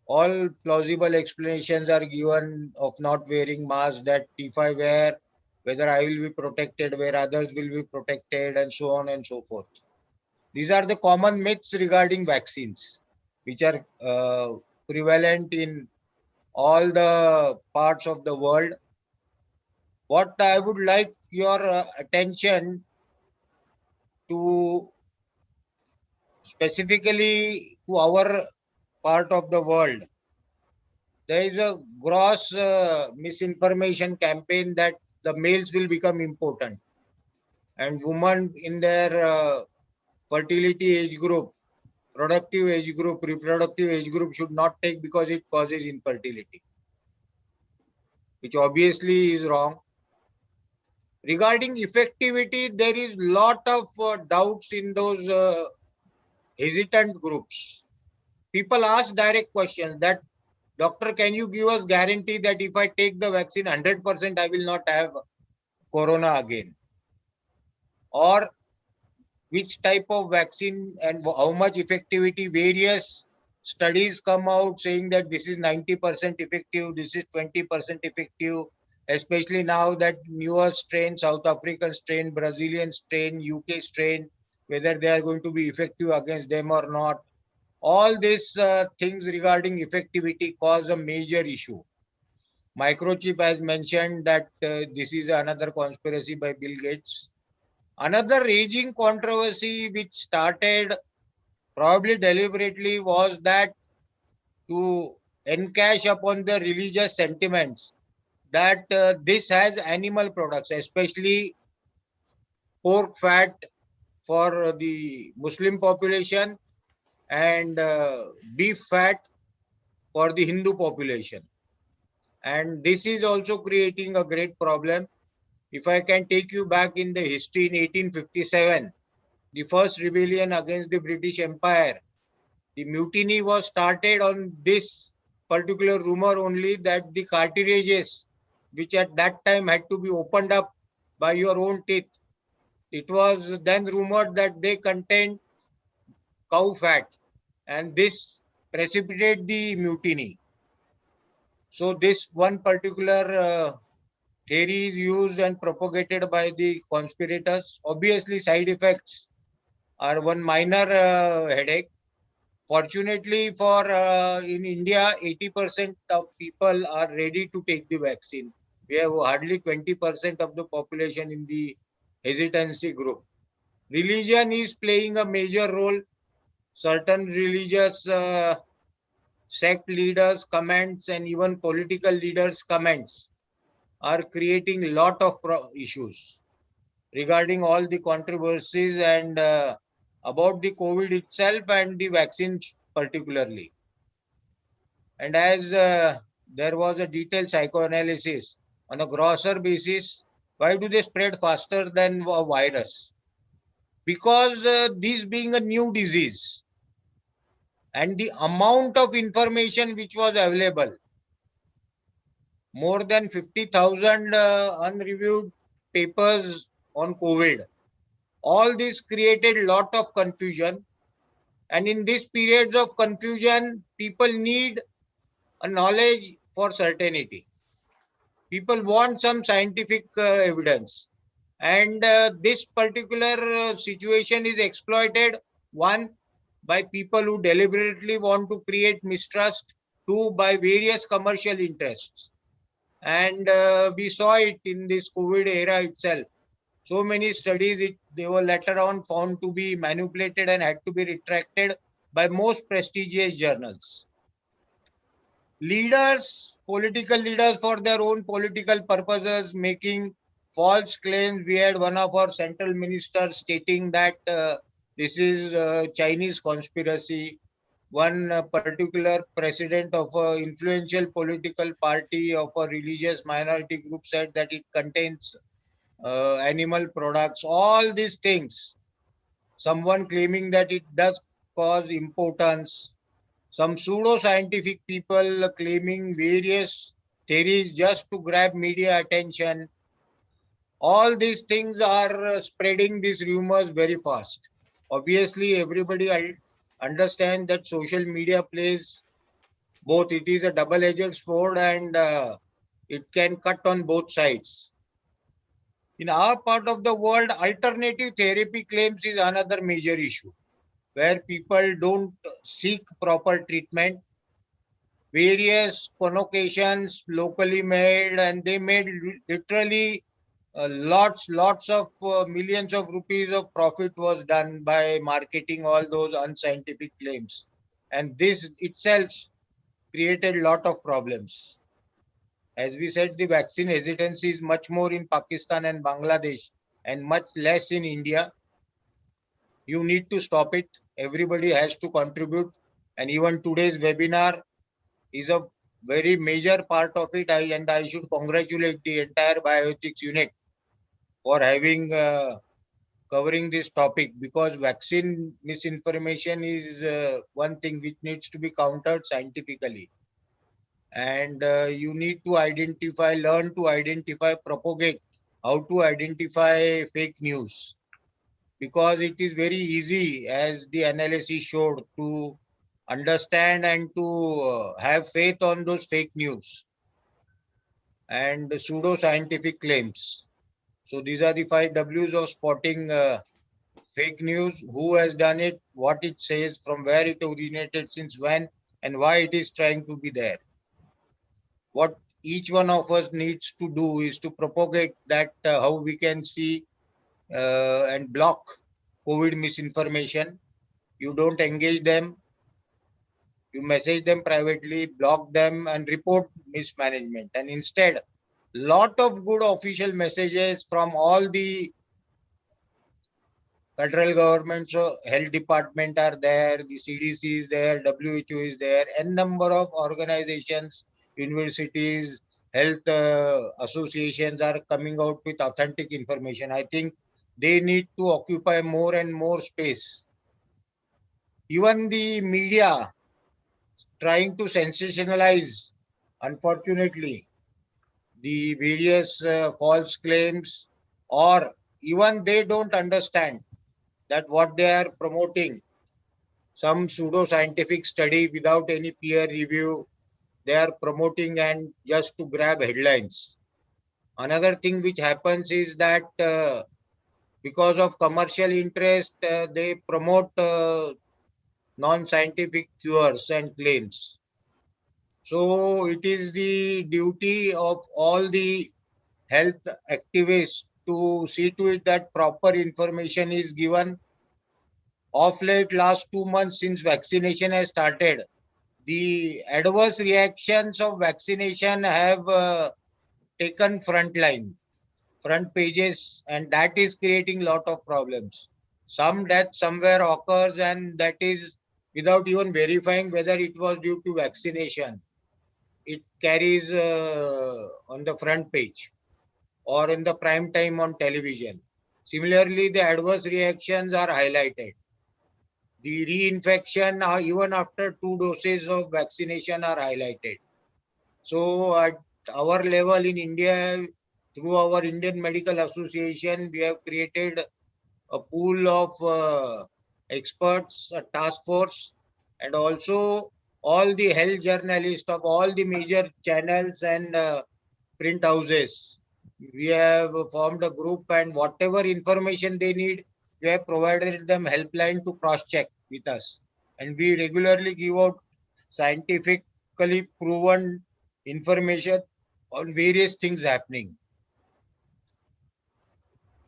all plausible explanations are given of not wearing masks, that if I wear, whether I will be protected, where others will be protected, and so on and so forth. These are the common myths regarding vaccines, which are prevalent in all the parts of the world. What I would like your attention to, specifically to our part of the world, there is a gross misinformation campaign that the males will become important, and women in their fertility age group, productive age group, reproductive age group should not take because it causes infertility, which obviously is wrong. Regarding effectivity, there is lot of doubts in those hesitant groups. People ask direct questions that, doctor, can you give us guarantee that if I take the vaccine 100%, I will not have corona again? Or which type of vaccine and how much effectivity? Various studies come out saying that this is 90% effective, this is 20% effective, especially now that newer strain, South African strain, Brazilian strain, UK strain, whether they are going to be effective against them or not. All these things regarding effectivity cause a major issue. Microchip has mentioned that this is another conspiracy by Bill Gates. Another raging controversy which started probably deliberately was that to encash upon the religious sentiments that this has animal products, especially pork fat for the Muslim population and beef fat for the Hindu population. And this is also creating a great problem. If I can take you back in the history, in 1857, the first rebellion against the British Empire, the mutiny was started on this particular rumor only, that the cartridges, which at that time had to be opened up by your own teeth, it was then rumored that they contained cow fat, and this precipitated the mutiny. So this one particular theory is used and propagated by the conspirators. Obviously, side effects are one minor headache. Fortunately for in India, 80% of people are ready to take the vaccine. We have hardly 20% of the population in the hesitancy group. Religion is playing a major role. Certain religious sect leaders' comments and even political leaders' comments are creating a lot of issues regarding all the controversies and about the COVID itself and the vaccines particularly. And as there was a detailed psychoanalysis on a grosser basis, why do they spread faster than a virus? Because this being a new disease and the amount of information which was available, more than 50,000 unreviewed papers on COVID. All this created a lot of confusion. And in these periods of confusion, people need a knowledge for certainty. People want some scientific evidence. And this particular situation is exploited, one, by people who deliberately want to create mistrust, two, by various commercial interests. And we saw it in this COVID era itself. So many studies, they were later on found to be manipulated and had to be retracted by most prestigious journals. Leaders, political leaders, for their own political purposes, making false claims. We had one of our central ministers stating that this is a Chinese conspiracy. One particular president of an influential political party of a religious minority group said that it contains animal products, all these things. Someone claiming that it does cause impotence. Some pseudo-scientific people claiming various theories just to grab media attention. All these things are spreading these rumors very fast. Obviously, everybody understands that social media plays both. It is a double-edged sword and it can cut on both sides. In our part of the world, alternative therapy claims is another major issue, where people don't seek proper treatment. Various connotations locally made, and they made literally lots of millions of rupees of profit was done by marketing all those unscientific claims. And this itself created a lot of problems. As we said, the vaccine hesitancy is much more in Pakistan and Bangladesh and much less in India. You need to stop it. Everybody has to contribute. And even today's webinar is a very major part of it. And I should congratulate the entire bioethics unit for having covering this topic, because vaccine misinformation is one thing which needs to be countered scientifically. And you need to identify, learn to identify, propagate, how to identify fake news, because it is very easy, as the analysis showed, to understand and to have faith on those fake news and pseudo-scientific claims. So these are the 5 W's of spotting fake news, who has done it, what it says, from where it originated, since when, and why it is trying to be there. What each one of us needs to do is to propagate that how we can see and block COVID misinformation. You don't engage them, you message them privately, block them and report mismanagement. And instead, lot of good official messages from all the federal government, so health department are there, the CDC is there, WHO is there, n number of organizations, universities, health associations are coming out with authentic information. I think they need to occupy more and more space. Even the media trying to sensationalize, unfortunately, the various false claims, or even they don't understand that what they are promoting, some pseudo-scientific study without any peer review, they are promoting and just to grab headlines. Another thing which happens is that because of commercial interest, they promote non-scientific cures and claims. So it is the duty of all the health activists to see to it that proper information is given. Of late, last 2 months since vaccination has started, the adverse reactions of vaccination have taken front pages, and that is creating lot of problems. Some death somewhere occurs, and that is without even verifying whether it was due to vaccination. It carries on the front page or in the prime time on television. Similarly, the adverse reactions are highlighted. The reinfection, even after 2 doses of vaccination, are highlighted. So at our level in India, through our Indian Medical Association, we have created a pool of experts, a task force, and also all the health journalists of all the major channels and print houses. We have formed a group, and whatever information they need, we have provided them helpline to cross-check with us. And we regularly give out scientifically proven information on various things happening.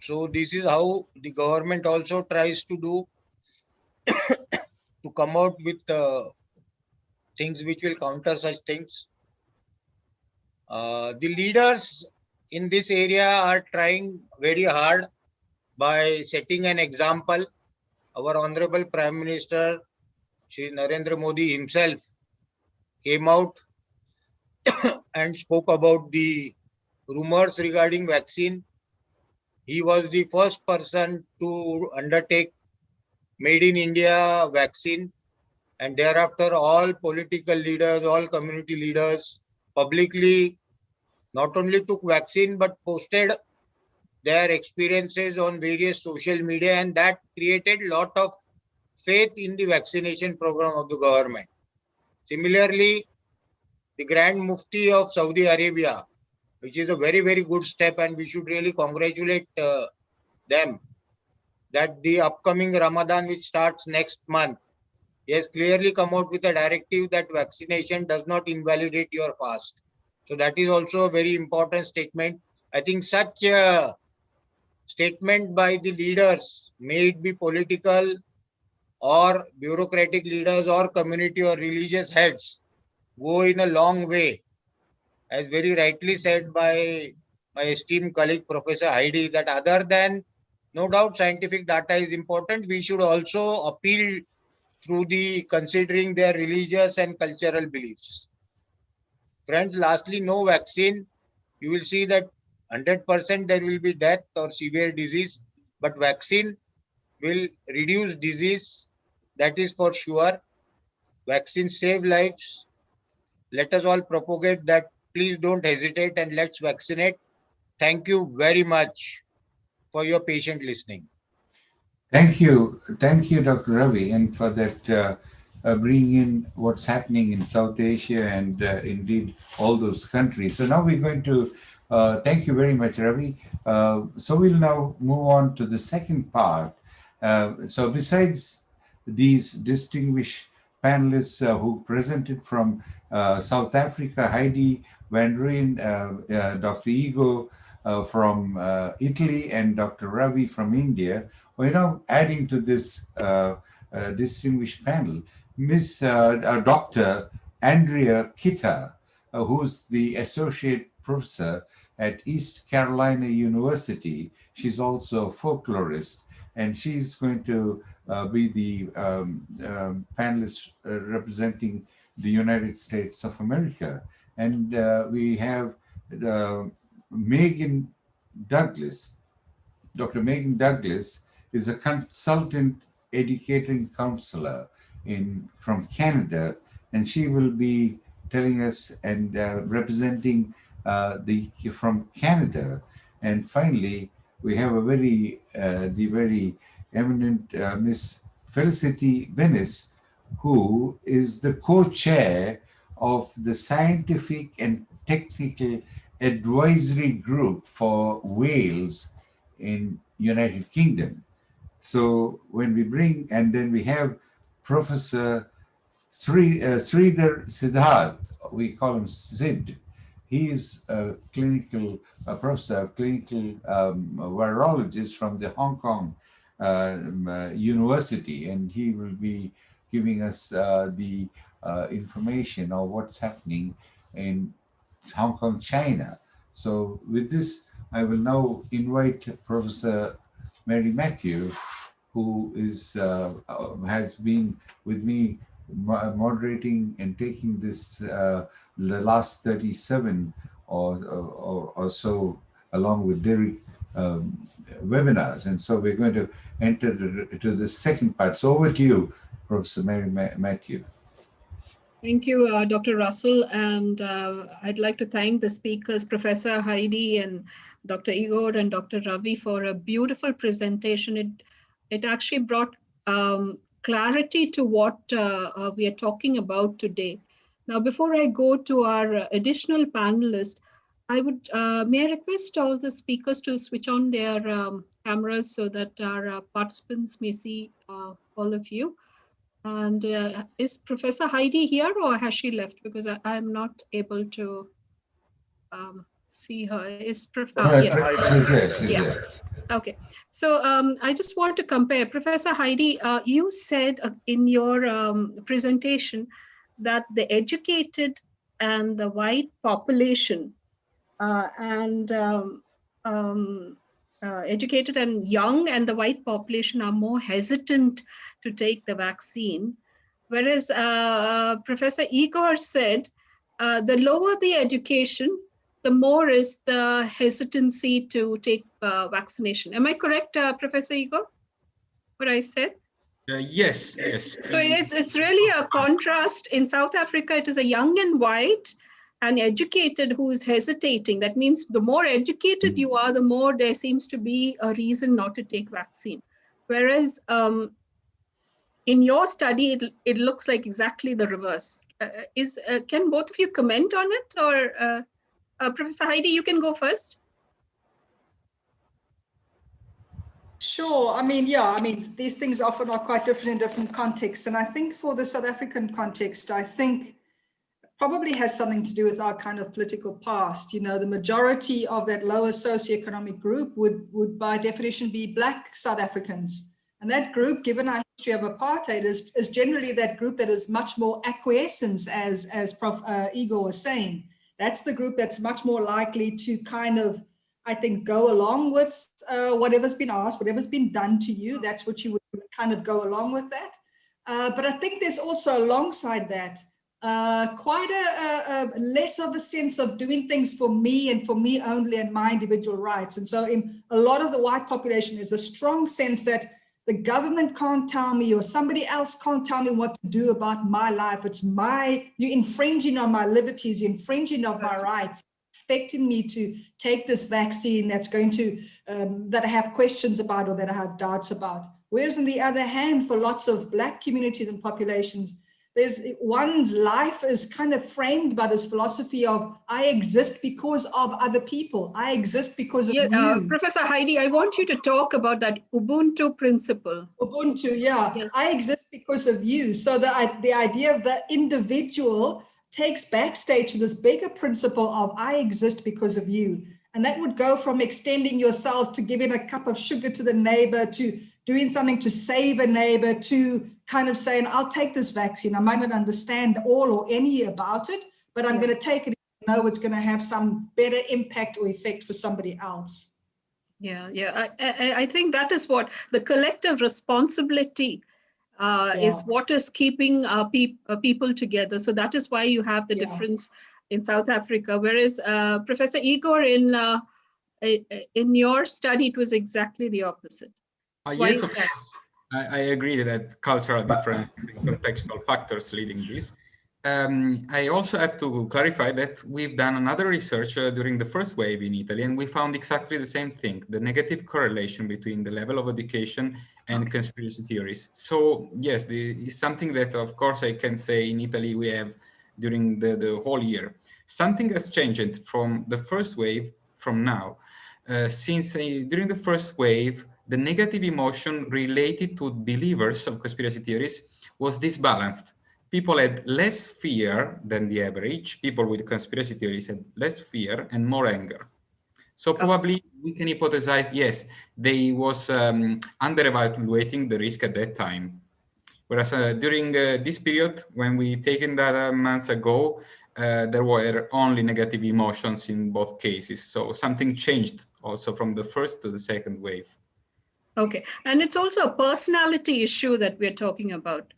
So this is how the government also tries to do to come out with things which will counter such things. The leaders in this area are trying very hard by setting an example. Our Honorable Prime Minister, Shri Narendra Modi himself, came out and spoke about the rumors regarding vaccine. He was the first person to undertake Made in India vaccine, and thereafter all political leaders, all community leaders publicly not only took vaccine but posted their experiences on various social media, and that created a lot of faith in the vaccination program of the government. Similarly, the Grand Mufti of Saudi Arabia, which is a very, very good step, and we should really congratulate them, that the upcoming Ramadan, which starts next month, he has clearly come out with a directive that vaccination does not invalidate your fast. So that is also a very important statement. I think such a statement by the leaders, may it be political or bureaucratic leaders or community or religious heads, go in a long way. As very rightly said by my esteemed colleague Professor Heidi, that other than, no doubt, scientific data is important, we should also appeal through the considering their religious and cultural beliefs. Friends, lastly, no vaccine, you will see that 100% there will be death or severe disease, but vaccine will reduce disease, that is for sure. Vaccines save lives. Let us all propagate that. Please don't hesitate and let's vaccinate. Thank you very much for your patient listening. Thank you, Dr. Ravi, and for that bringing in what's happening in South Asia and indeed all those countries. So now we're going to thank you very much, Ravi. So we'll now move on to the second part, So besides these distinguished panelists who presented from South Africa, Heidi Van Rijn, Dr. Igor from Italy, and Dr. Ravi from India, we're now adding to this distinguished panel, Dr. Andrea Kita, who's the associate professor at East Carolina University. She's also a folklorist, and she's going to be the panelist representing the United States of America. And we have Megan Douglas. Dr. Megan Douglas is a consultant educating counselor from Canada, and she will be telling us and representing from Canada. And finally, we have the very eminent Miss Felicity Bennis, who is the co-chair of the Scientific and Technical Advisory Group for Wales in United Kingdom. So when we bring, and then we have Professor Sridhar Siddharth, we call him Sid. He is a clinical professor, a clinical virologist from the Hong Kong University, and he will be giving us the information of what's happening in Hong Kong, China. So with this, I will now invite Professor Mary Matthew, who has been with me moderating and taking this the last 37 or so, along with Derek, webinars. And so we're going to enter to the second part. So over to you, Professor Mary Matthew. Thank you, Dr. Russell, and I'd like to thank the speakers, Professor Heidi and Dr. Igor and Dr. Ravi, for a beautiful presentation. It actually brought clarity to what we are talking about today. Now, before I go to our additional panelists, I would, may I request all the speakers to switch on their cameras so that our participants may see all of you. And is Professor Heidi here, or has she left? Because I'm not able to see her. Is yes. She's there. Okay, so I just want to compare. Professor Heidi, you said in your presentation that the educated and the white population educated and young and the white population are more hesitant to take the vaccine. Whereas Professor Igor said the lower the education, the more is the hesitancy to take vaccination. Am I correct, Professor Igor, what I said? Yes. So it's really a contrast. In South Africa, it is a young and white and educated who is hesitating. That means the more educated you are, the more there seems to be a reason not to take vaccine. Whereas in your study, it looks like exactly the reverse. Can both of you comment on it? Or Professor Heidi, you can go first. Sure. I mean, these things often are quite different in different contexts. And I think for the South African context, I think probably has something to do with our kind of political past. You know, the majority of that lower socioeconomic group would by definition be Black South Africans. And that group, given our history of apartheid, is generally that group that is much more acquiescence, as Prof. Igor was saying. That's the group that's much more likely to kind of, I think, go along with whatever's been asked, whatever's been done to you. That's what you would kind of go along with that. But I think there's also alongside that quite a less of a sense of doing things for me and for me only and my individual rights. And so in a lot of the white population, there's a strong sense that the government can't tell me, or somebody else can't tell me what to do about my life. It's you're infringing on my liberties, you're infringing on my rights, expecting me to take this vaccine that's going to, that I have questions about or that I have doubts about. Whereas on the other hand, for lots of Black communities and populations, one's life is kind of framed by this philosophy of I exist because of other people. I exist because of you. Professor Heidi, I want you to talk about that Ubuntu principle. Ubuntu, yeah. Yes. I exist because of you. So the idea of the individual takes backstage to this bigger principle of I exist because of you. And that would go from extending yourself to giving a cup of sugar to the neighbor, to doing something to save a neighbor, to kind of saying, I'll take this vaccine. I might not understand all or any about it, but I'm going to take it and know it's going to have some better impact or effect for somebody else. Yeah. I think that is what the collective responsibility is what is keeping people together. So that is why you have the difference in South Africa. Whereas Professor Igor, in your study, it was exactly the opposite. Yes, of course. I agree that cultural difference and contextual factors leading this. I also have to clarify that we've done another research during the first wave in Italy, and we found exactly the same thing, the negative correlation between the level of education and conspiracy theories. So yes, it's something that, of course, I can say in Italy we have during the whole year. Something has changed from the first wave from now. Since during the first wave, the negative emotion related to believers of conspiracy theories was disbalanced. People had less fear than the average. People with conspiracy theories had less fear and more anger. So probably we can hypothesize, yes, they was under-evaluating the risk at that time. Whereas during this period, when we taken that months ago, there were only negative emotions in both cases. So something changed also from the first to the second wave. Okay, and it's also a personality issue that we're talking about.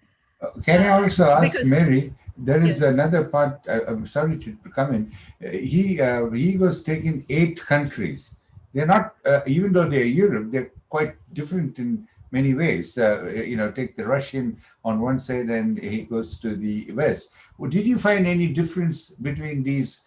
Can I also ask Mary? There is Yes. another part. I'm sorry to come in. He was taking 8 countries. They're not, even though they're Europe, they're quite different in many ways. Take the Russian on one side, and he goes to the West. Well, did you find any difference between these,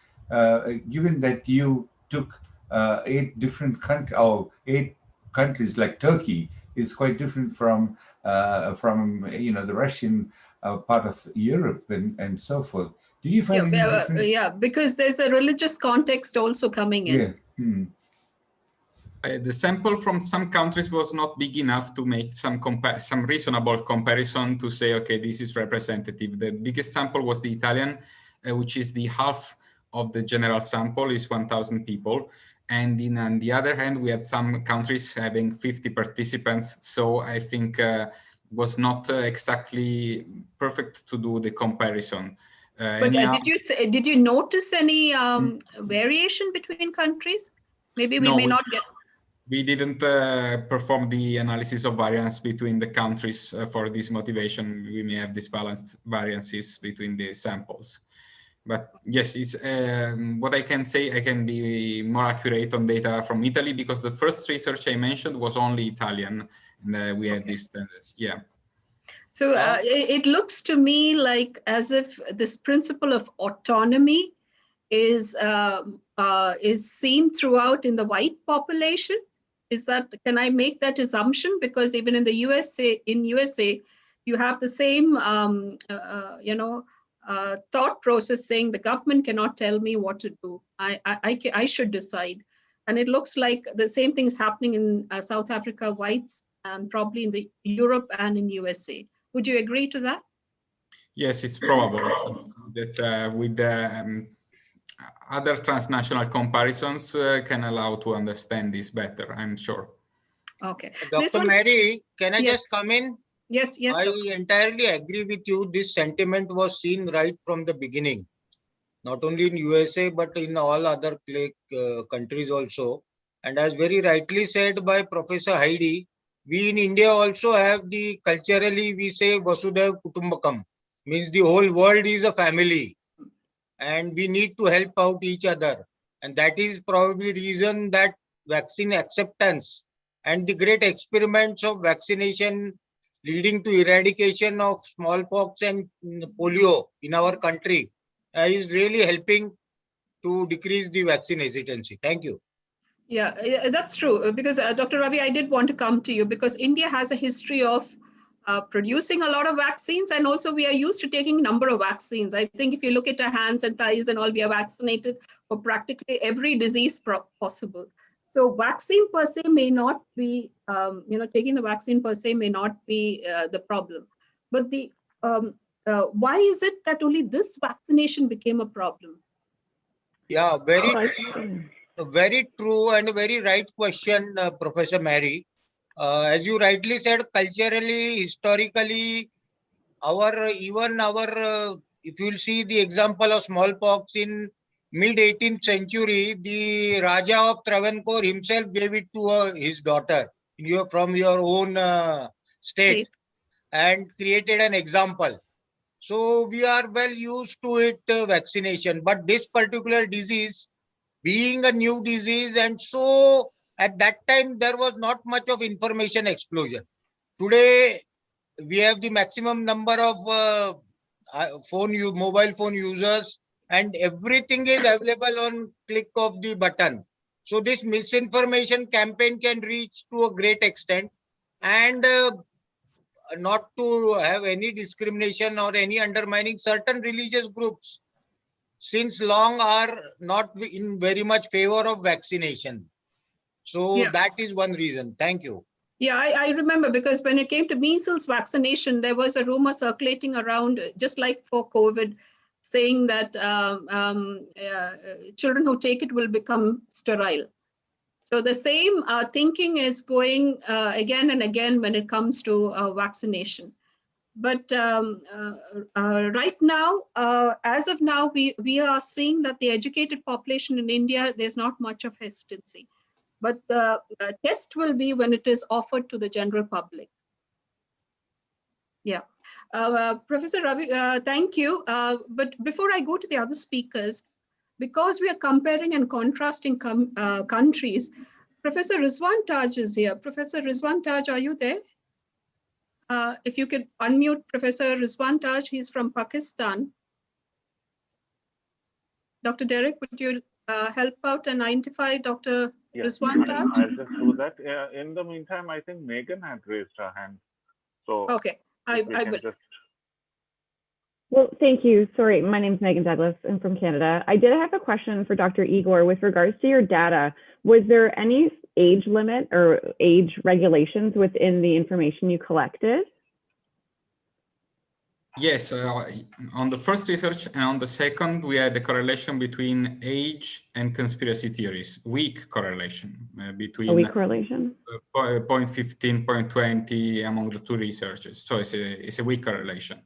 given that you took 8 different countries, or 8 countries like Turkey is quite different from the Russian part of Europe and so forth. Did you find any difference? Yeah, because there's a religious context also coming in. Yeah. The sample from some countries was not big enough to make some reasonable comparison to say, okay, this is representative. The biggest sample was the Italian, which is the half of the general sample, is 1,000 people. And on the other hand, we had some countries having 50 participants. So I think was not exactly perfect to do the comparison. But did you notice any variation between countries? Maybe we may not get. We didn't perform the analysis of variance between the countries for this motivation. We may have disbalanced variances between the samples. But yes, it's what I can say. I can be more accurate on data from Italy because the first research I mentioned was only Italian, and we had these standards. Yeah. So it looks to me like as if this principle of autonomy is seen throughout in the white population. Can I make that assumption? Because even in the USA, you have the same thought process saying the government cannot tell me what to do. I should decide. And it looks like the same thing is happening in South Africa, whites, and probably in the Europe and in USA. Would you agree to that? Yes, it's probable that with the other transnational comparisons can allow to understand this better, I'm sure. Okay. Dr. Mary, can I just come in? Yes. I entirely agree with you. This sentiment was seen right from the beginning, not only in USA, but in all other countries also. And as very rightly said by Professor Heidi, we in India also have culturally we say Vasudhaiva Kutumbakam, means the whole world is a family and we need to help out each other. And that is probably reason that vaccine acceptance and the great experiments of vaccination leading to eradication of smallpox and polio in our country is really helping to decrease the vaccine hesitancy. Thank you. Yeah, that's true. Because Dr. Ravi, I did want to come to you because India has a history of producing a lot of vaccines, and also we are used to taking a number of vaccines. I think if you look at our hands and thighs and all, we are vaccinated for practically every disease possible. So vaccine per se may not be, taking the vaccine per se may not be the problem. But the why is it that only this vaccination became a problem? Yeah, very true and a very right question, Professor Mary. As you rightly said, culturally, historically, if you'll see the example of smallpox in mid 18th century, the Raja of Travancore himself gave it to his daughter from your own state and created an example. So we are well used to it, vaccination. But this particular disease, being a new disease, and so at that time there was not much of information explosion. Today we have the maximum number of mobile phone users, and everything is available on click of the button. So this misinformation campaign can reach to a great extent, and not to have any discrimination or any undermining. Certain religious groups since long are not in very much favor of vaccination. So that is one reason. Thank you. Yeah, I remember, because when it came to measles vaccination, there was a rumor circulating around, just like for COVID, saying that children who take it will become sterile. So the same thinking is going again and again when it comes to vaccination. But right now, as of now, we are seeing that the educated population in India, there's not much of hesitancy. But the test will be when it is offered to the general public. Yeah. Professor Ravi, thank you. But before I go to the other speakers, because we are comparing and contrasting countries, Professor Rizwan Taj is here. Professor Rizwan Taj, are you there? If you could unmute Professor Rizwan Taj, he's from Pakistan. Dr. Derek, would you help out and identify Dr. Rizwan Taj? I'll just do that. In the meantime, I think Megan had raised her hand. So okay, I will. Well, thank you. Sorry, my name is Megan Douglas. I'm from Canada. I did have a question for Dr. Igor with regards to your data. Was there any age limit or age regulations within the information you collected? Yes, on the first research and on the second, we had a correlation between age and conspiracy theories, weak correlation between a weak correlation? 0.15, 0.20 among the two researchers. So it's a weak correlation.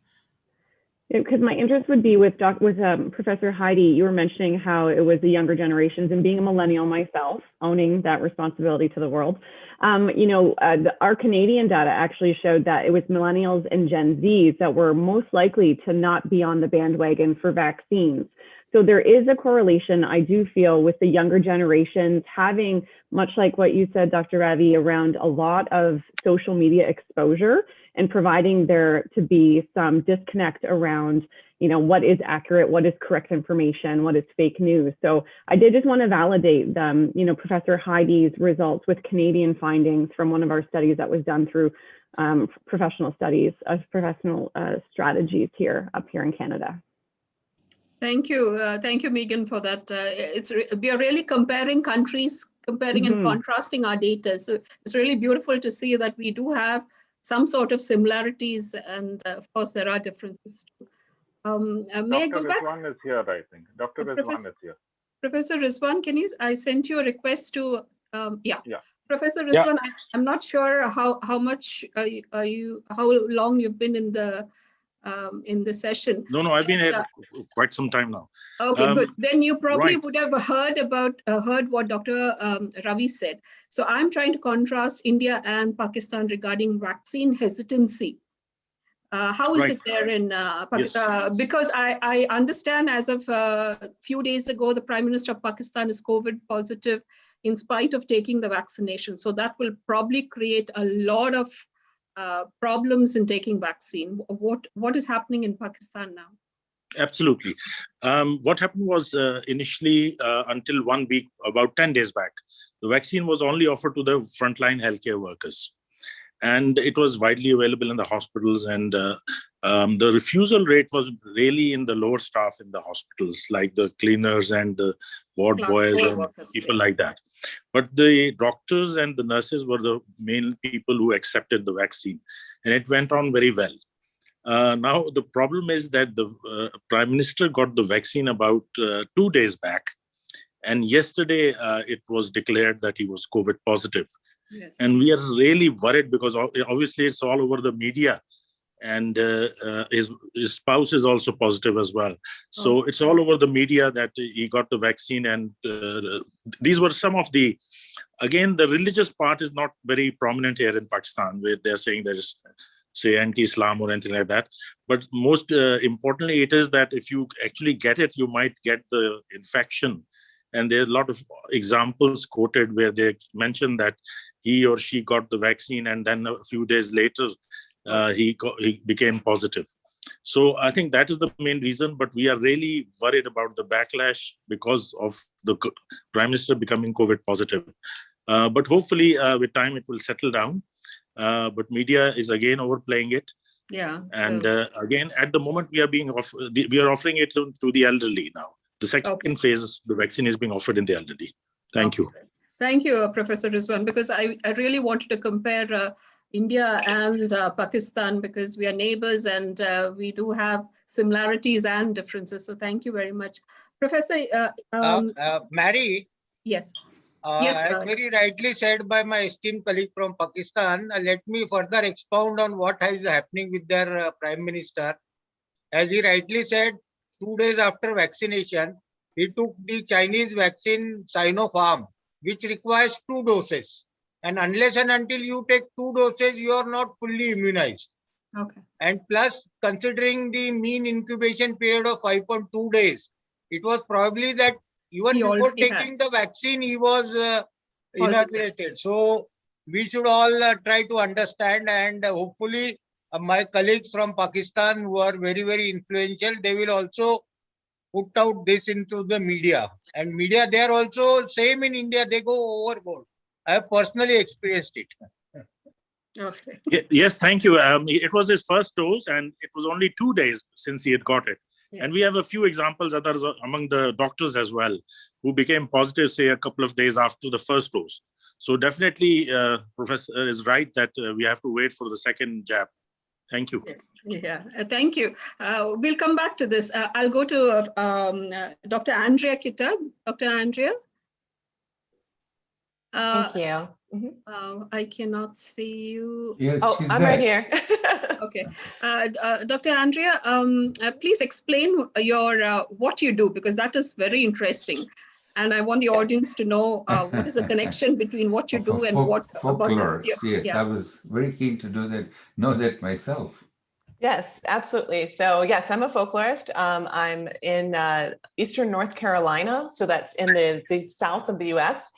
Because my interest would be with Professor Heidi. You were mentioning how it was the younger generations, and being a millennial myself, owning that responsibility to the world. Our Canadian data actually showed that it was millennials and Gen Zs that were most likely to not be on the bandwagon for vaccines. So there is a correlation, I do feel, with the younger generations having, much like what you said, Dr. Ravi, around a lot of social media exposure and providing there to be some disconnect around, what is accurate, what is correct information, what is fake news. So I did just want to validate Professor Heidi's results with Canadian findings from one of our studies that was done through professional studies of professional strategies up here in Canada. Thank you, Megan, for that. We are really comparing countries, and contrasting our data. So it's really beautiful to see that we do have some sort of similarities, and of course there are differences too. May I go back? Dr. Rizwan is here, I think. Dr. Rizwan is here. Professor Rizwan, I sent you a request to, Professor Rizwan, I'm not sure how long you've been in the session. No, I've been here quite some time now. Okay, good. Then you probably would have heard what Dr. Ravi said. So I'm trying to contrast India and Pakistan regarding vaccine hesitancy. How is it there in Pakistan? Yes. Because I understand as of a few days ago, the Prime Minister of Pakistan is COVID positive in spite of taking the vaccination. So that will probably create a lot of problems in taking vaccine. What is happening in Pakistan now? Absolutely. What happened was initially until 1 week, about 10 days back, the vaccine was only offered to the frontline healthcare workers. and it was widely available in the hospitals. And the refusal rate was really in the lower staff in the hospitals, like the cleaners and the ward boys and people like that. But the doctors and the nurses were the main people who accepted the vaccine, and it went on very well. Now, the problem is that the Prime Minister got the vaccine about 2 days back. And yesterday, it was declared that he was COVID positive. Yes. And we are really worried because obviously it's all over the media. And his spouse is also positive as well. So it's all over the media that he got the vaccine. And these were some of the, again, the religious part is not very prominent here in Pakistan, where they're saying there is, say, anti-Islam or anything like that. But most importantly, it is that if you actually get it, you might get the infection. And there are a lot of examples quoted where they mention that he or she got the vaccine and then a few days later, he became positive. So I think that is the main reason, but we are really worried about the backlash because of the Prime Minister becoming COVID positive. But hopefully with time it will settle down. But media is again overplaying it. Yeah. And again, at the moment we are offering it to the elderly now. The second phase, the vaccine is being offered in the elderly. Thank you. Thank you, Professor Rizwan, because I really wanted to compare India and Pakistan because we are neighbors and we do have similarities and differences. So thank you very much. Professor Mary? Yes. As very rightly said by my esteemed colleague from Pakistan, let me further expound on what is happening with their Prime Minister. As he rightly said, 2 days after vaccination, he took the Chinese vaccine Sinopharm, which requires 2 doses. And unless and until you take 2 doses, you are not fully immunized. Okay. And plus, considering the mean incubation period of 5.2 days, it was probably that even before taking the vaccine, he was inoculated. So we should all try to understand, and hopefully my colleagues from Pakistan who are very, very influential, they will also put out this into the media. And media, they are also same in India, they go overboard. I have personally experienced it. Okay. Yes, thank you. It was his first dose and it was only 2 days since he had got it. Yes. And we have a few examples others among the doctors as well who became positive, say, a couple of days after the first dose. So definitely, Professor is right that we have to wait for the second jab. Thank you. Yeah, thank you. We'll come back to this. I'll go to Dr. Andrea Kitta. Dr. Andrea? Thank you. I cannot see you. Yes, I'm right here. Okay. Dr. Andrea, please explain your what you do, because that is very interesting. And I want the audience to know what is the connection between what you do and what folklore. About this. Yes, yeah. I was very keen to know that myself. Yes, absolutely. So yes, I'm a folklorist. I'm in Eastern North Carolina. So that's in the south of the US.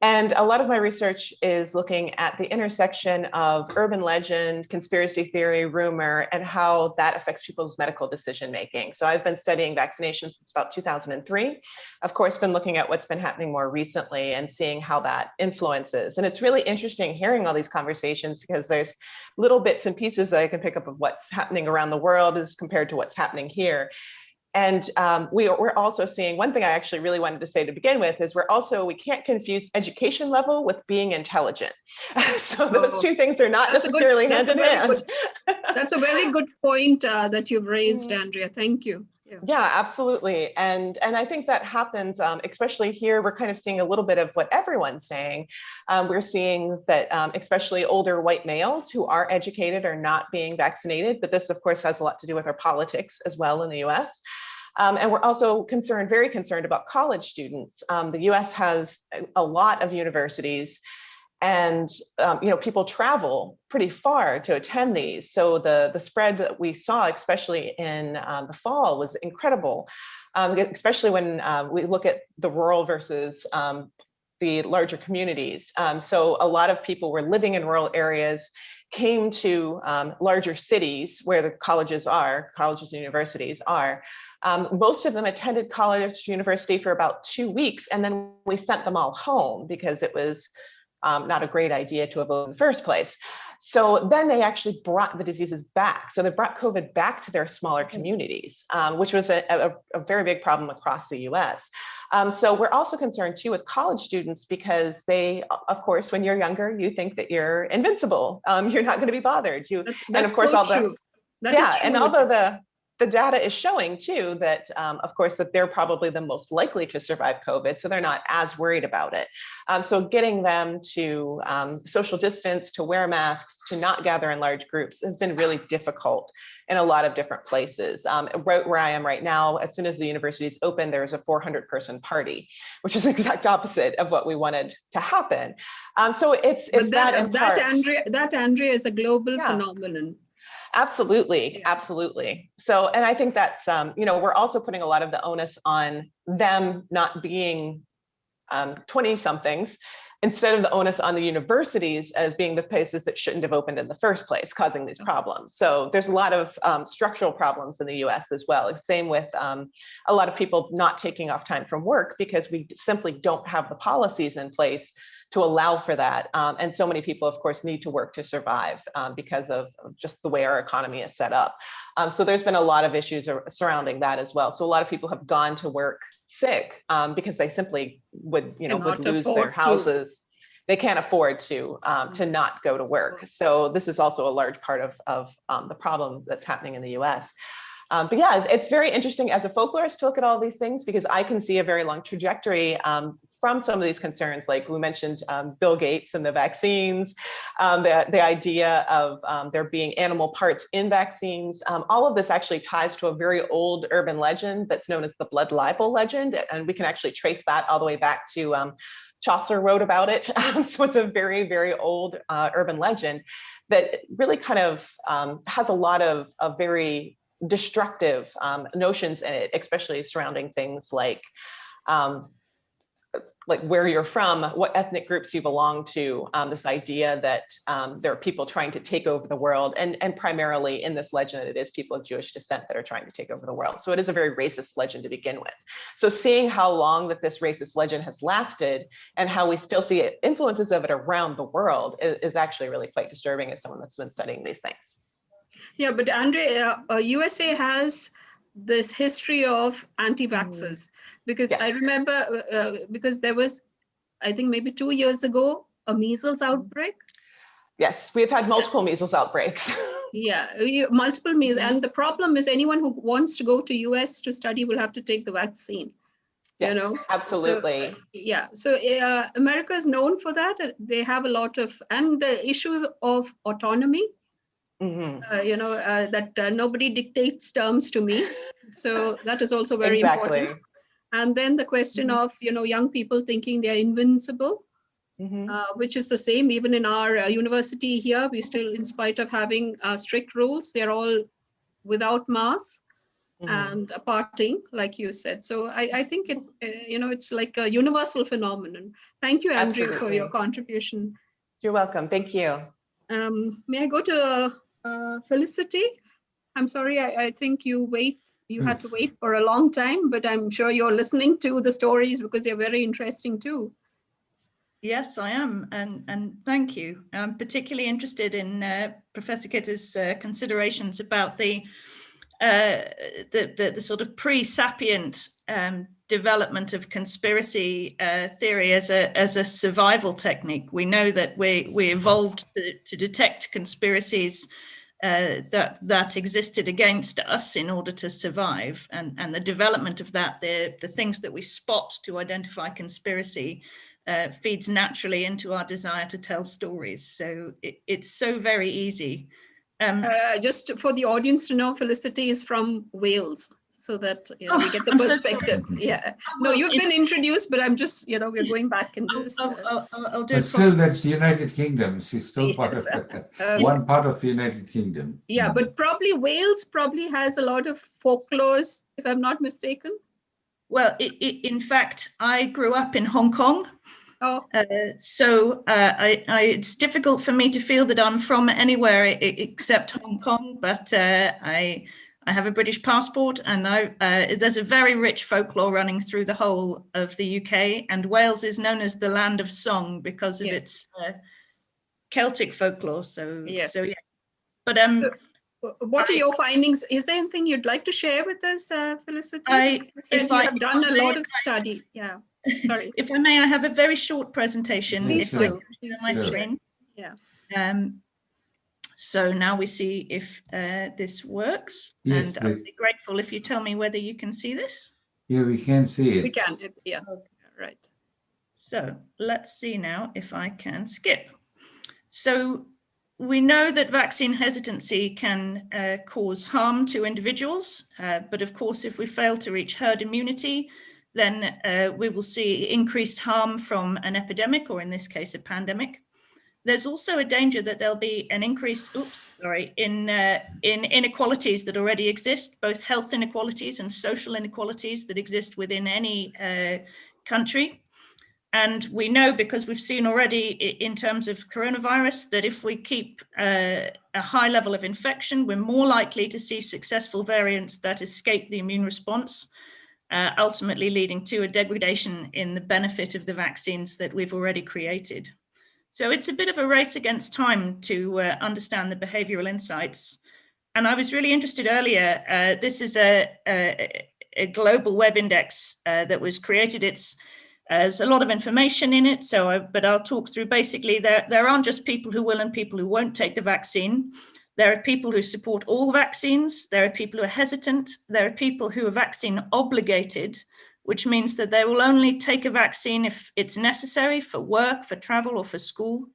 And a lot of my research is looking at the intersection of urban legend, conspiracy theory, rumor, and how that affects people's medical decision making. So I've been studying vaccination since about 2003. Of course, been looking at what's been happening more recently and seeing how that influences. And it's really interesting hearing all these conversations because there's little bits and pieces that I can pick up of what's happening around the world as compared to what's happening here. And we're also seeing, one thing I actually really wanted to say to begin with is we can't confuse education level with being intelligent. So those two things are not necessarily hand in hand. That's a very good point that you've raised, Andrea. Thank you. Yeah, absolutely. And I think that happens, especially here, we're kind of seeing a little bit of what everyone's saying. We're seeing that especially older white males who are educated are not being vaccinated, but this of course has a lot to do with our politics as well in the US. And we're also very concerned about college students. The US has a lot of universities and people travel pretty far to attend these. So the spread that we saw, especially in the fall, was incredible, especially when we look at the rural versus the larger communities. So a lot of people were living in rural areas, came to larger cities where the colleges and universities are. Most of them attended college, university for about 2 weeks, and then we sent them all home because it was not a great idea to have in the first place. So then they actually brought the diseases back. So they brought COVID back to their smaller communities, which was a very big problem across the US. So we're also concerned too with college students because they, of course, when you're younger, you think that you're invincible. You're not going to be bothered. That's and of course, so all the true. That is true. And although the data is showing too that, of course, that they're probably the most likely to survive COVID, so they're not as worried about it. So getting them to social distance, to wear masks, to not gather in large groups has been really difficult in a lot of different places. Right where I am right now, as soon as the universities open, there's a 400-person party, which is the exact opposite of what we wanted to happen. So it's that, Andrea, is a global phenomenon. Absolutely, absolutely. So, and I think that's, we're also putting a lot of the onus on them not being 20-somethings, instead of the onus on the universities as being the places that shouldn't have opened in the first place, causing these problems. So there's a lot of structural problems in the US as well. Same with a lot of people not taking off time from work because we simply don't have the policies in place to allow for that. And so many people, of course, need to work to survive because of just the way our economy is set up. So there's been a lot of issues surrounding that as well. So a lot of people have gone to work sick because they simply would lose their houses. They can't afford to not go to work. So this is also a large part of the problem that's happening in the US. But yeah, it's very interesting as a folklorist to look at all these things because I can see a very long trajectory from some of these concerns, like we mentioned Bill Gates and the vaccines, the idea of there being animal parts in vaccines. All of this actually ties to a very old urban legend that's known as the blood libel legend. And we can actually trace that all the way back to Chaucer wrote about it. So it's a very, very old urban legend that really kind of has a lot of very destructive notions in it, especially surrounding things like where you're from, what ethnic groups you belong to, this idea that there are people trying to take over the world, and primarily in this legend, it is people of Jewish descent that are trying to take over the world. So it is a very racist legend to begin with. So seeing how long that this racist legend has lasted and how we still see influences of it around the world is actually really quite disturbing as someone that's been studying these things. Yeah, but Andrea, USA has this history of anti-vaxxers because I remember because there was, I think maybe 2 years ago, a measles outbreak. Yes, we've had multiple measles outbreaks. Yeah, multiple measles. And the problem is anyone who wants to go to US to study will have to take the vaccine. Yes, absolutely. So, yeah, so America is known for that. They have a lot of, and the issue of autonomy. That nobody dictates terms to me. So that is also very important. And then the question of, young people thinking they're invincible, which is the same even in our university here. We still, in spite of having strict rules, they're all without masks and partying, like you said. So I think it's like a universal phenomenon. Thank you, Andrea, for your contribution. You're welcome. Thank you. May I go to Felicity? I'm sorry, I think you had to wait for a long time, but I'm sure you're listening to the stories because they're very interesting too. Yes, I am, and thank you. I'm particularly interested in Professor Kitter's considerations about the sort of pre-sapient development of conspiracy theory as a survival technique. We know that we evolved to detect conspiracies that existed against us in order to survive, and the development of that, the things that we spot to identify conspiracy feeds naturally into our desire to tell stories. So it's so very easy. Just for the audience to know, Felicity is from Wales, so that we get the perspective. So yeah. No, you've been introduced, but I'm just, we're going back and just. I'll do. But still, that's United Kingdom. She's still part of one part of United Kingdom. Yeah, but probably Wales has a lot of folklores, if I'm not mistaken. Well, in fact, I grew up in Hong Kong. Oh. So it's difficult for me to feel that I'm from anywhere except Hong Kong, but I have a British passport, and there's a very rich folklore running through the whole of the UK, and Wales is known as the land of song because of its Celtic folklore. So yes. So yeah. But so, what are your findings? Is there anything you'd like to share with us, Felicity? You said you have done a lot of study. Yeah. Sorry. If I may, I have a very short presentation. Yes, If I can share my screen. Yeah. So now we see if this works. Yes, and I'd be grateful if you tell me whether you can see this. Yeah, we can see it. We can. Yeah. Okay. Right. So let's see now if I can skip. So we know that vaccine hesitancy can cause harm to individuals, but of course, if we fail to reach herd immunity, then we will see increased harm from an epidemic, or in this case, a pandemic. There's also a danger that there'll be an increase, in inequalities that already exist, both health inequalities and social inequalities that exist within any country. And we know, because we've seen already in terms of coronavirus, that if we keep a high level of infection, we're more likely to see successful variants that escape the immune response, ultimately leading to a degradation in the benefit of the vaccines that we've already created. So it's a bit of a race against time to understand the behavioral insights. And I was really interested earlier, this is a global web index that was created. There's a lot of information in it, but I'll talk through. Basically, there aren't just people who will and people who won't take the vaccine. There are people who support all vaccines. There are people who are hesitant. There are people who are vaccine obligated, which means that they will only take a vaccine if it's necessary for work, for travel, or for school.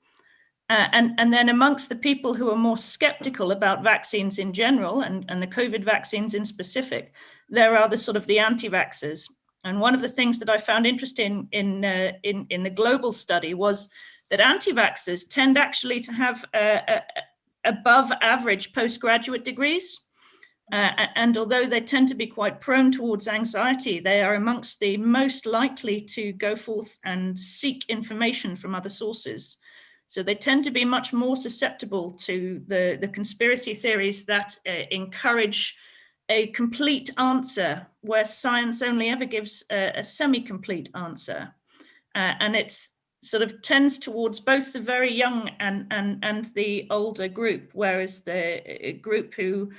And then amongst the people who are more skeptical about vaccines in general, and the COVID vaccines in specific, there are the anti-vaxxers. And one of the things that I found interesting in the global study was that anti-vaxxers tend actually to have above average postgraduate degrees. And although they tend to be quite prone towards anxiety, they are amongst the most likely to go forth and seek information from other sources. So they tend to be much more susceptible to the conspiracy theories that encourage a complete answer, where science only ever gives a semi-complete answer. And it's tends towards both the very young and the older group, whereas the group who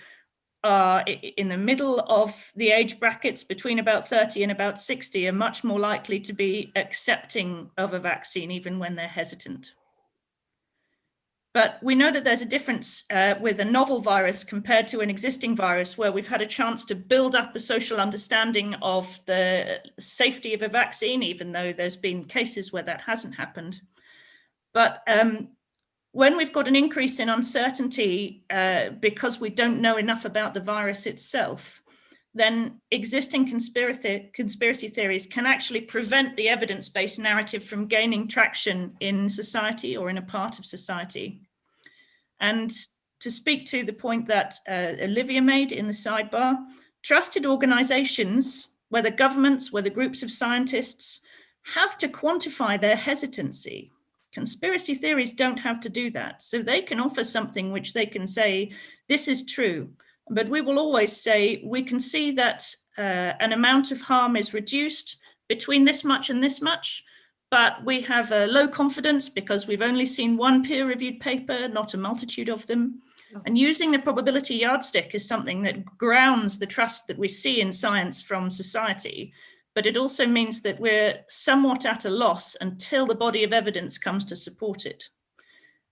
are in the middle of the age brackets between about 30 and about 60 are much more likely to be accepting of a vaccine, even when they're hesitant. But we know that there's a difference with a novel virus compared to an existing virus, where we've had a chance to build up a social understanding of the safety of a vaccine, even though there's been cases where that hasn't happened. But when we've got an increase in uncertainty because we don't know enough about the virus itself, then existing conspiracy theories can actually prevent the evidence-based narrative from gaining traction in society or in a part of society. And to speak to the point that Olivia made in the sidebar, trusted organizations, whether governments, whether groups of scientists, have to quantify their hesitancy. Conspiracy theories don't have to do that. So they can offer something which they can say, this is true. But we will always say, we can see that an amount of harm is reduced between this much and this much, but we have a low confidence because we've only seen one peer-reviewed paper, not a multitude of them. And using the probability yardstick is something that grounds the trust that we see in science from society, but it also means that we're somewhat at a loss until the body of evidence comes to support it.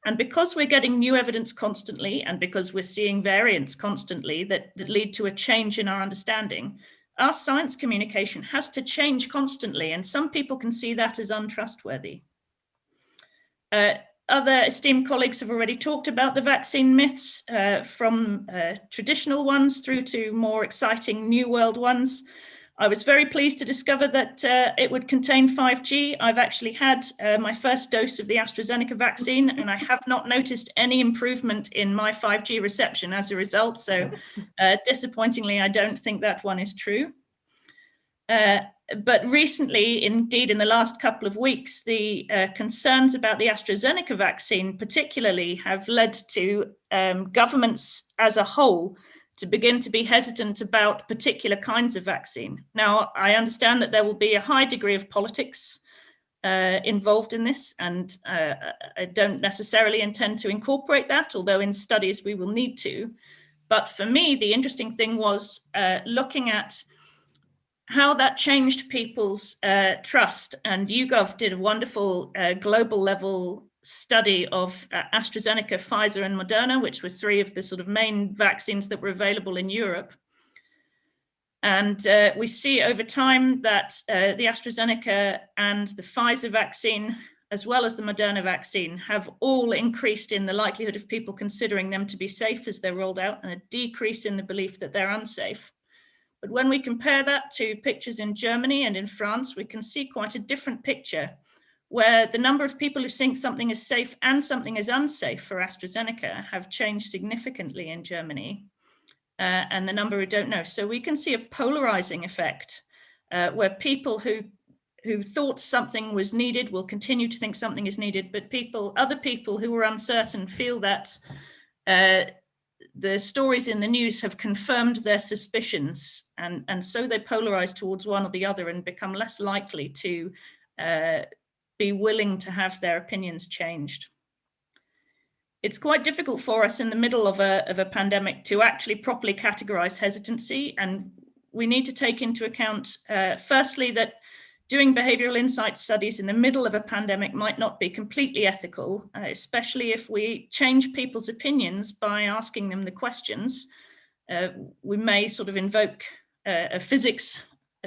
And because we're getting new evidence constantly, and because we're seeing variants constantly that lead to a change in our understanding, our science communication has to change constantly, and some people can see that as untrustworthy. Other esteemed colleagues have already talked about the vaccine myths, from traditional ones through to more exciting new world ones. I was very pleased to discover that it would contain 5G. I've actually had my first dose of the AstraZeneca vaccine, and I have not noticed any improvement in my 5G reception as a result. So disappointingly, I don't think that one is true. But recently, indeed, in the last couple of weeks, the concerns about the AstraZeneca vaccine particularly have led to governments as a whole to begin to be hesitant about particular kinds of vaccine. Now, I understand that there will be a high degree of politics involved in this, and I don't necessarily intend to incorporate that, although in studies we will need to. But for me, the interesting thing was looking at how that changed people's trust. And YouGov did a wonderful global level study of AstraZeneca, Pfizer, and Moderna, which were three of the sort of main vaccines that were available in Europe. And we see over time that the AstraZeneca and the Pfizer vaccine, as well as the Moderna vaccine, have all increased in the likelihood of people considering them to be safe as they're rolled out, and a decrease in the belief that they're unsafe. But when we compare that to pictures in Germany and in France, we can see quite a different picture, where the number of people who think something is safe and something is unsafe for AstraZeneca have changed significantly in Germany, and the number who don't know. So we can see a polarizing effect where people who thought something was needed will continue to think something is needed, but other people who were uncertain feel that the stories in the news have confirmed their suspicions, and so they polarize towards one or the other and become less likely to be willing to have their opinions changed. It's quite difficult for us in the middle of a pandemic to actually properly categorize hesitancy, and we need to take into account, firstly, that doing behavioral insight studies in the middle of a pandemic might not be completely ethical, especially if we change people's opinions by asking them the questions. We may sort of invoke a physics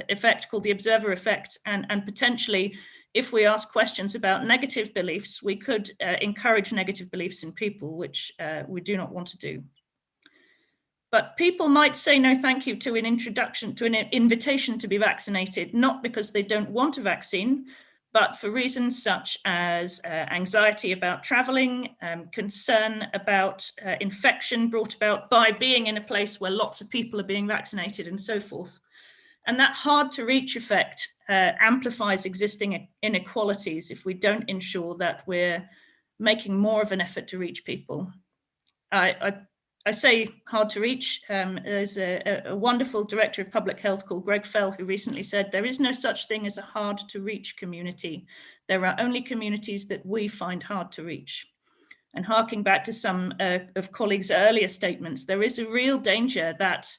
effect called the observer effect, and potentially, if we ask questions about negative beliefs, we could encourage negative beliefs in people, which we do not want to do. But people might say no thank you to an invitation to be vaccinated, not because they don't want a vaccine, but for reasons such as anxiety about traveling, concern about infection brought about by being in a place where lots of people are being vaccinated and so forth. And that hard to reach effect amplifies existing inequalities if we don't ensure that we're making more of an effort to reach people. I say hard to reach. There's a wonderful director of public health called Greg Fell who recently said, there is no such thing as a hard to reach community. There are only communities that we find hard to reach. And harking back to some of colleagues' earlier statements, there is a real danger that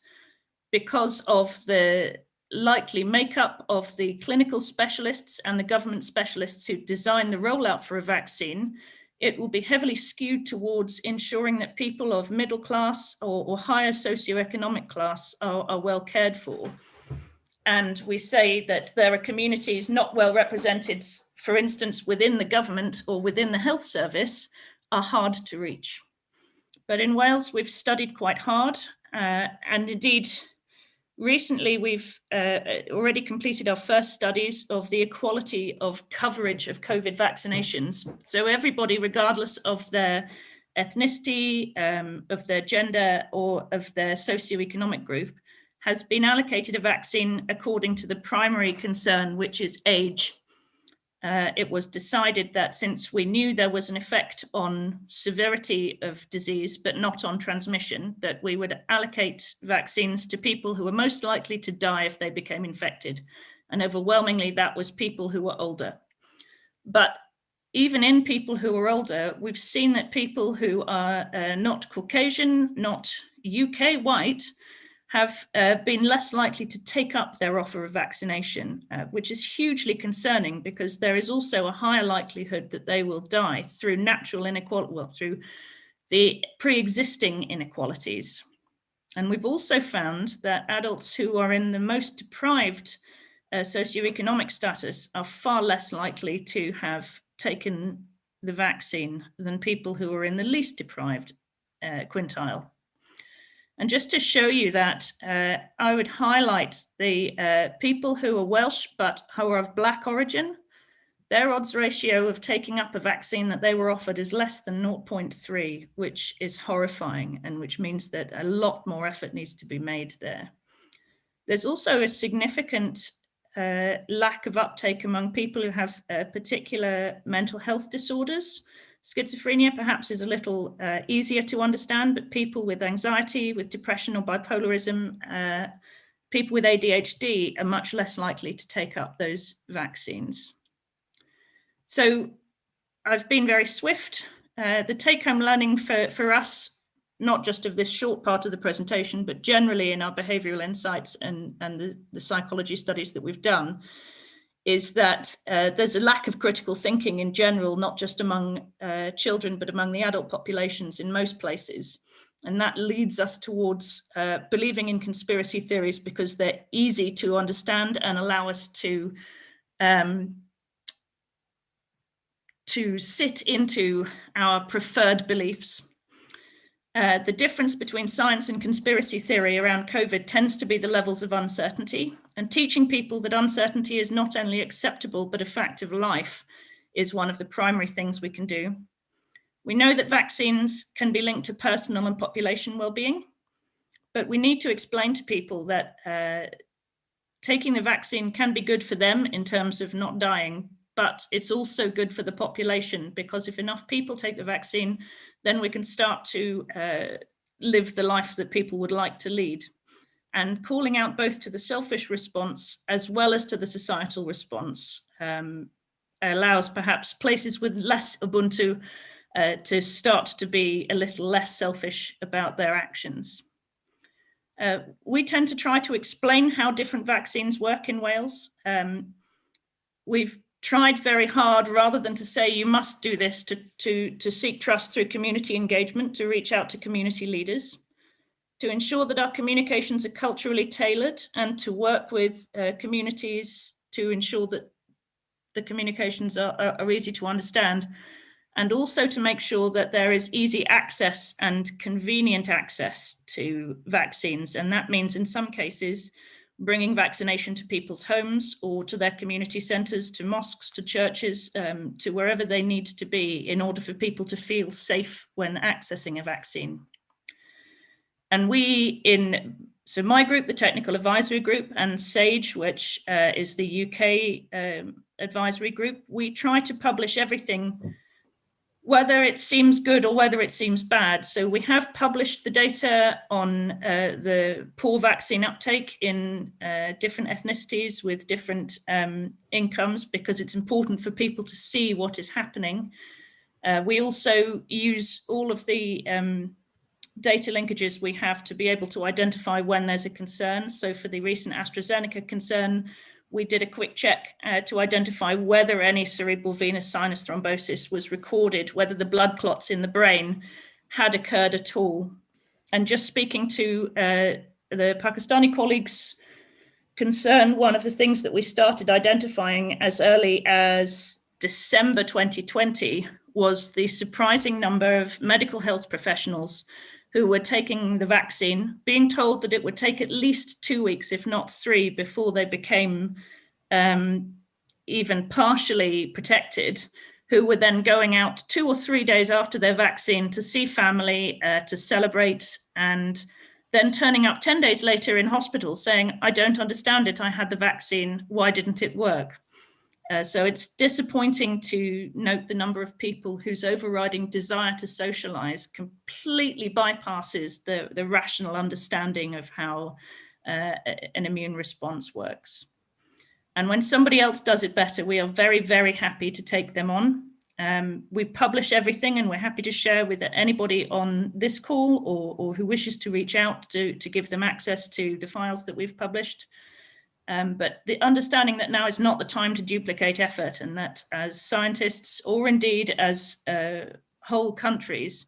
because of the likely makeup of the clinical specialists and the government specialists who design the rollout for a vaccine, it will be heavily skewed towards ensuring that people of middle class or higher socioeconomic class are well cared for. And we say that there are communities not well represented, for instance, within the government or within the health service, are hard to reach. But in Wales, we've studied quite hard, and indeed, recently, we've already completed our first studies of the equality of coverage of COVID vaccinations. So everybody, regardless of their ethnicity, of their gender, or of their socioeconomic group, has been allocated a vaccine according to the primary concern, which is age. It was decided that since we knew there was an effect on severity of disease, but not on transmission, that we would allocate vaccines to people who were most likely to die if they became infected. And overwhelmingly, that was people who were older. But even in people who are older, we've seen that people who are not Caucasian, not UK white, have been less likely to take up their offer of vaccination, which is hugely concerning because there is also a higher likelihood that they will die through natural inequality, well, through the pre-existing inequalities. And we've also found that adults who are in the most deprived socioeconomic status are far less likely to have taken the vaccine than people who are in the least deprived quintile. And just to show you that, I would highlight the people who are Welsh but who are of Black origin. Their odds ratio of taking up a vaccine that they were offered is less than 0.3, which is horrifying and which means that a lot more effort needs to be made there. There's also a significant lack of uptake among people who have particular mental health disorders. Schizophrenia perhaps is a little easier to understand, but people with anxiety, with depression or bipolarism, people with ADHD are much less likely to take up those vaccines. So I've been very swift. The take-home learning for us, not just of this short part of the presentation, but generally in our behavioral insights and the psychology studies that we've done, is that there's a lack of critical thinking in general, not just among children, but among the adult populations in most places. And that leads us towards believing in conspiracy theories because they're easy to understand and allow us to sit into our preferred beliefs. The difference between science and conspiracy theory around COVID tends to be the levels of uncertainty, and teaching people that uncertainty is not only acceptable, but a fact of life is one of the primary things we can do. We know that vaccines can be linked to personal and population well-being, but we need to explain to people that taking the vaccine can be good for them in terms of not dying, but it's also good for the population, because if enough people take the vaccine, then we can start to live the life that people would like to lead. And calling out both to the selfish response as well as to the societal response allows perhaps places with less Ubuntu to start to be a little less selfish about their actions. We tend to try to explain how different vaccines work in Wales. We've tried very hard, rather than to say you must do this, to seek trust through community engagement, to reach out to community leaders, to ensure that our communications are culturally tailored, and to work with communities to ensure that the communications are easy to understand, and also to make sure that there is easy access and convenient access to vaccines. And that means in some cases, bringing vaccination to people's homes or to their community centres, to mosques, to churches, to wherever they need to be in order for people to feel safe when accessing a vaccine. And so my group, the Technical Advisory Group, and SAGE, which is the UK advisory group, we try to publish everything, whether it seems good or whether it seems bad. So we have published the data on the poor vaccine uptake in different ethnicities with different incomes, because it's important for people to see what is happening. We also use all of the data linkages we have to be able to identify when there's a concern. So for the recent AstraZeneca concern, we did a quick check to identify whether any cerebral venous sinus thrombosis was recorded, whether the blood clots in the brain had occurred at all. And just speaking to the Pakistani colleagues' concern, one of the things that we started identifying as early as December 2020 was the surprising number of medical health professionals who were taking the vaccine, being told that it would take at least 2 weeks, if not 3, before they became even partially protected, who were then going out 2 or 3 days after their vaccine to see family, to celebrate, and then turning up 10 days later in hospital saying, I don't understand it, I had the vaccine, why didn't it work? So it's disappointing to note the number of people whose overriding desire to socialize completely bypasses the rational understanding of how an immune response works. And when somebody else does it better, we are very, very happy to take them on. We publish everything, and we're happy to share with anybody on this call or who wishes to reach out to give them access to the files that we've published. But the understanding that now is not the time to duplicate effort, and that as scientists, or indeed as whole countries,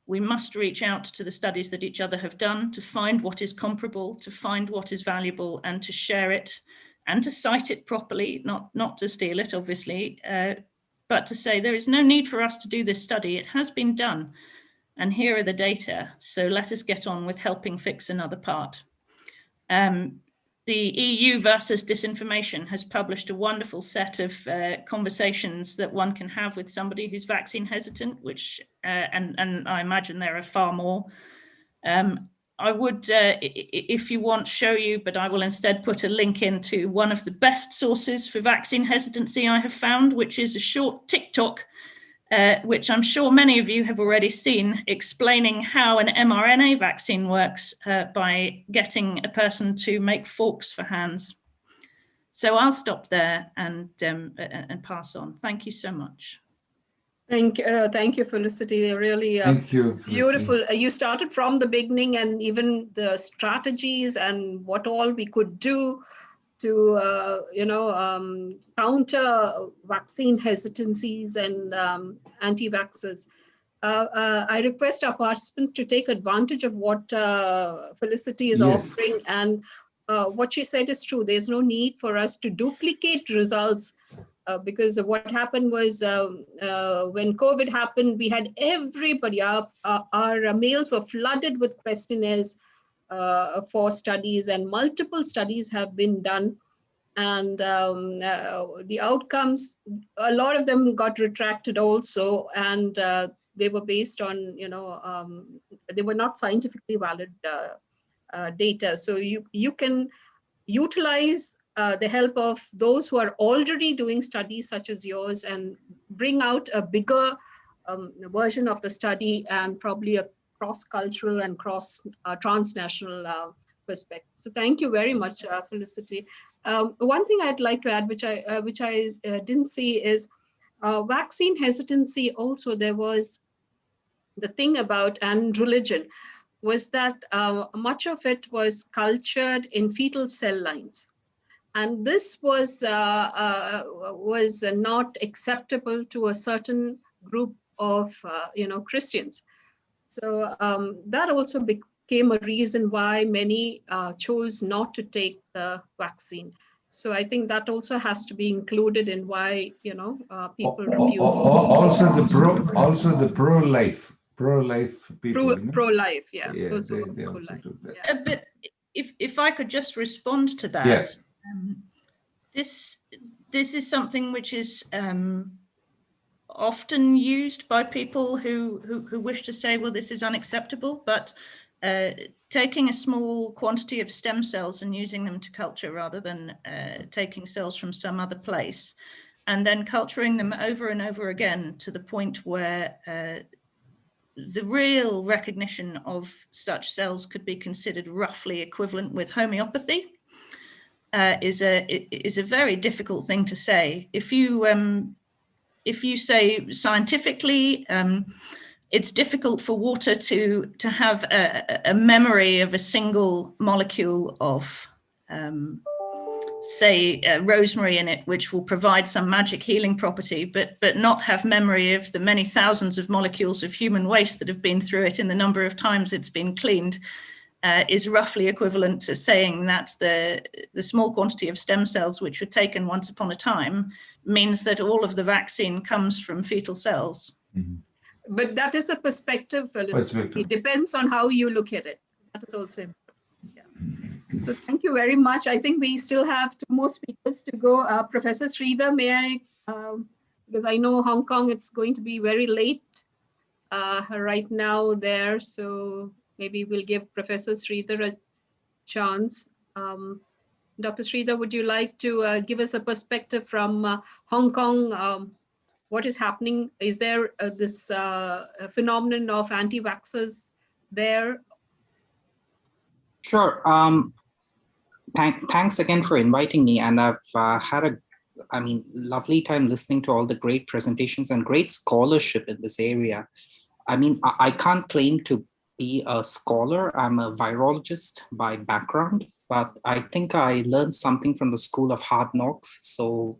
we must reach out to the studies that each other have done to find what is comparable, to find what is valuable, and to share it, and to cite it properly, not to steal it, obviously, but to say there is no need for us to do this study. It has been done, and here are the data. So let us get on with helping fix another part. The EU versus disinformation has published a wonderful set of conversations that one can have with somebody who's vaccine hesitant, which, and I imagine there are far more. I would, if you want, show you, but I will instead put a link into one of the best sources for vaccine hesitancy I have found, which is a short TikTok, which I'm sure many of you have already seen, explaining how an mRNA vaccine works by getting a person to make forks for hands. So I'll stop there and pass on. Thank you so much. Thank you, Felicity. Really Thank you, beautiful. You started from the beginning, and even the strategies and what all we could do to, counter vaccine hesitancies and anti-vaxxers. I request our participants to take advantage of what Felicity is offering, and what she said is true. There's no need for us to duplicate results. Because what happened was when COVID happened, we had everybody, our mails were flooded with questionnaires for studies, and multiple studies have been done. And the outcomes, a lot of them got retracted also, and they were based on, they were not scientifically valid data. So you can utilize the help of those who are already doing studies such as yours and bring out a bigger version of the study, and probably a cross-cultural and transnational perspective. So thank you very much, Felicity. One thing I'd like to add, which I didn't see, is vaccine hesitancy. Also, there was the thing about, and religion, was that much of it was cultured in fetal cell lines. And this was not acceptable to a certain group of Christians. So that also became a reason why many chose not to take the vaccine. So I think that also has to be included in why people refuse. Also the pro-life people. Pro-life, yeah. Yeah, those they who also pro-life. do that. Yeah. But if I could just respond to that. Yes. This is something which is often used by people who wish to say, well, this is unacceptable, but taking a small quantity of stem cells and using them to culture rather than taking cells from some other place, and then culturing them over and over again to the point where the real recognition of such cells could be considered roughly equivalent with homeopathy, is a very difficult thing to say. If you say scientifically, it's difficult for water to have a memory of a single molecule of, say, rosemary in it, which will provide some magic healing property, but not have memory of the many thousands of molecules of human waste that have been through it in the number of times it's been cleaned, is roughly equivalent to saying that the small quantity of stem cells which were taken once upon a time means that all of the vaccine comes from fetal cells. Mm-hmm. But that is a perspective, Felicity. It depends on how you look at it. That is also important. Yeah. So thank you very much. I think we still have 2 more speakers to go. Professor Sridhar, may I, because I know Hong Kong, it's going to be very late right now there. So maybe we'll give Professor Sridhar a chance. Dr. Sridhar, would you like to give us a perspective from Hong Kong? What is happening? Is there this phenomenon of anti-vaxxers there? Sure. Thanks again for inviting me. And I've had a lovely time listening to all the great presentations and great scholarship in this area. I mean, I can't claim to be a scholar. I'm a virologist by background, but I think I learned something from the School of Hard Knocks. So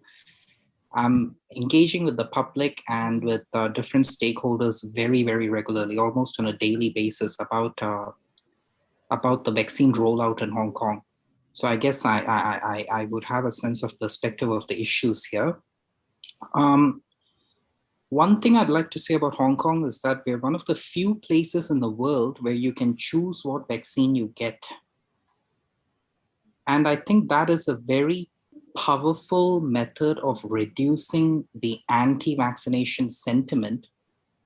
I'm engaging with the public and with different stakeholders very, very regularly, almost on a daily basis about the vaccine rollout in Hong Kong. So I guess I would have a sense of perspective of the issues here. One thing I'd like to say about Hong Kong is that we're one of the few places in the world where you can choose what vaccine you get. And I think that is a very powerful method of reducing the anti-vaccination sentiment,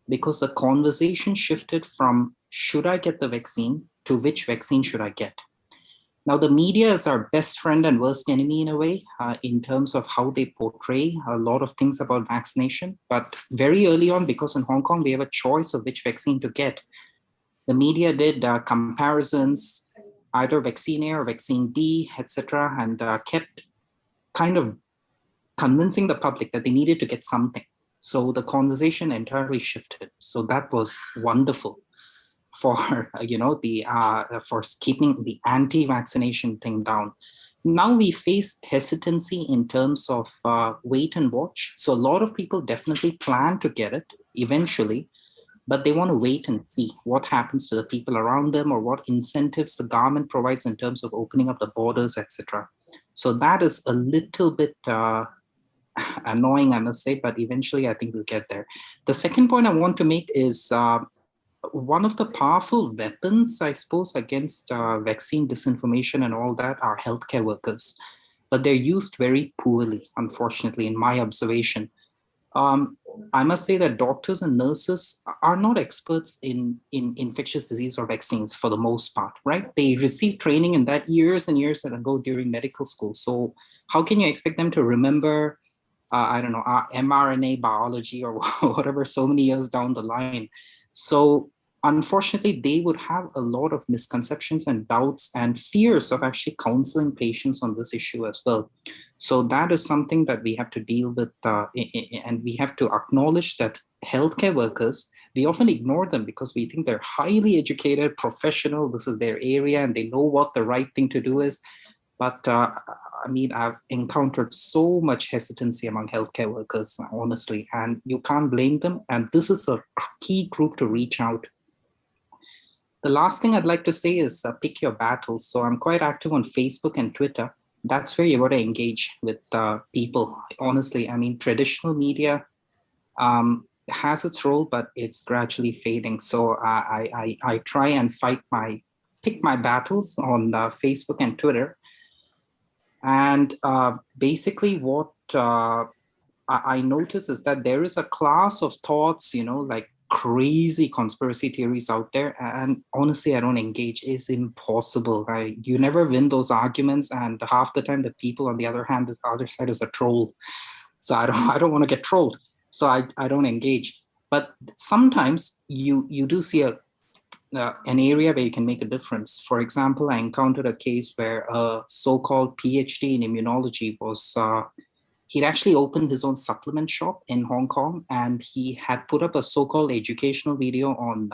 because the conversation shifted from should I get the vaccine to which vaccine should I get. Now, the media is our best friend and worst enemy in a way, in terms of how they portray a lot of things about vaccination. But very early on, because in Hong Kong, we have a choice of which vaccine to get, the media did comparisons, either vaccine A or vaccine B, etc., and kept kind of convincing the public that they needed to get something. So the conversation entirely shifted. So that was wonderful for, for keeping the anti-vaccination thing down. Now we face hesitancy in terms of wait and watch. So a lot of people definitely plan to get it eventually, but they want to wait and see what happens to the people around them or what incentives the government provides in terms of opening up the borders, etc. So that is a little bit annoying, I must say, but eventually I think we'll get there. The second point I want to make is one of the powerful weapons, I suppose, against vaccine disinformation and all that are healthcare workers, but they're used very poorly, unfortunately, in my observation. I must say that doctors and nurses are not experts in infectious disease or vaccines for the most part, right? They receive training in that years and years ago during medical school. So how can you expect them to remember, I don't know, mRNA biology or whatever so many years down the line? So unfortunately, they would have a lot of misconceptions and doubts and fears of actually counseling patients on this issue as well. So that is something that we have to deal with, and we have to acknowledge that healthcare workers, we often ignore them because we think they're highly educated, professional, this is their area, and they know what the right thing to do is. But I mean, I've encountered so much hesitancy among healthcare workers, honestly, and you can't blame them. And this is a key group to reach out. The last thing I'd like to say is pick your battles. So I'm quite active on Facebook and Twitter. That's where you got to engage with people. Honestly, I mean, traditional media has its role, but it's gradually fading. So I try and pick my battles on Facebook and Twitter. And basically what I notice is that there is a class of thoughts, like crazy conspiracy theories out there, and honestly I don't engage. It's impossible. You never win those arguments, and half the time the people on the other side is a troll. So I don't want to get trolled, so I don't engage. But sometimes you do see an area where you can make a difference. For example, I encountered a case where a so-called PhD in immunology was he'd actually opened his own supplement shop in Hong Kong, and he had put up a so-called educational video on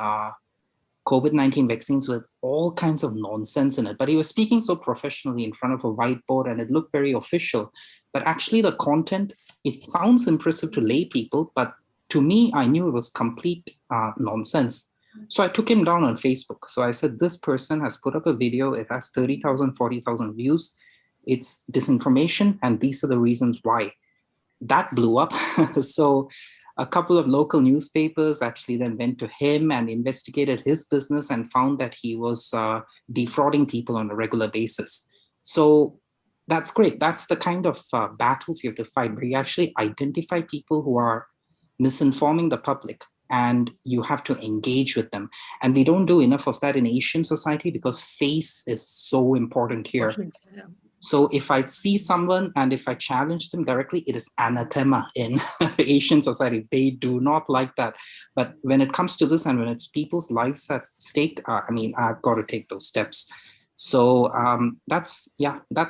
COVID-19 vaccines with all kinds of nonsense in it. But he was speaking so professionally in front of a whiteboard, and it looked very official. But actually the content, it sounds impressive to lay people, but to me, I knew it was complete nonsense. So I took him down on Facebook. So I said, this person has put up a video. It has 30,000, 40,000 views. It's disinformation, and these are the reasons why. That blew up. So a couple of local newspapers actually then went to him and investigated his business and found that he was defrauding people on a regular basis. So that's great. That's the kind of battles you have to fight, where you actually identify people who are misinforming the public, and you have to engage with them. And we don't do enough of that in Asian society because face is so important here. Yeah. So if I see someone and if I challenge them directly, it is anathema in Asian society. They do not like that. But when it comes to this and when it's people's lives at stake, I mean, I've got to take those steps. So that's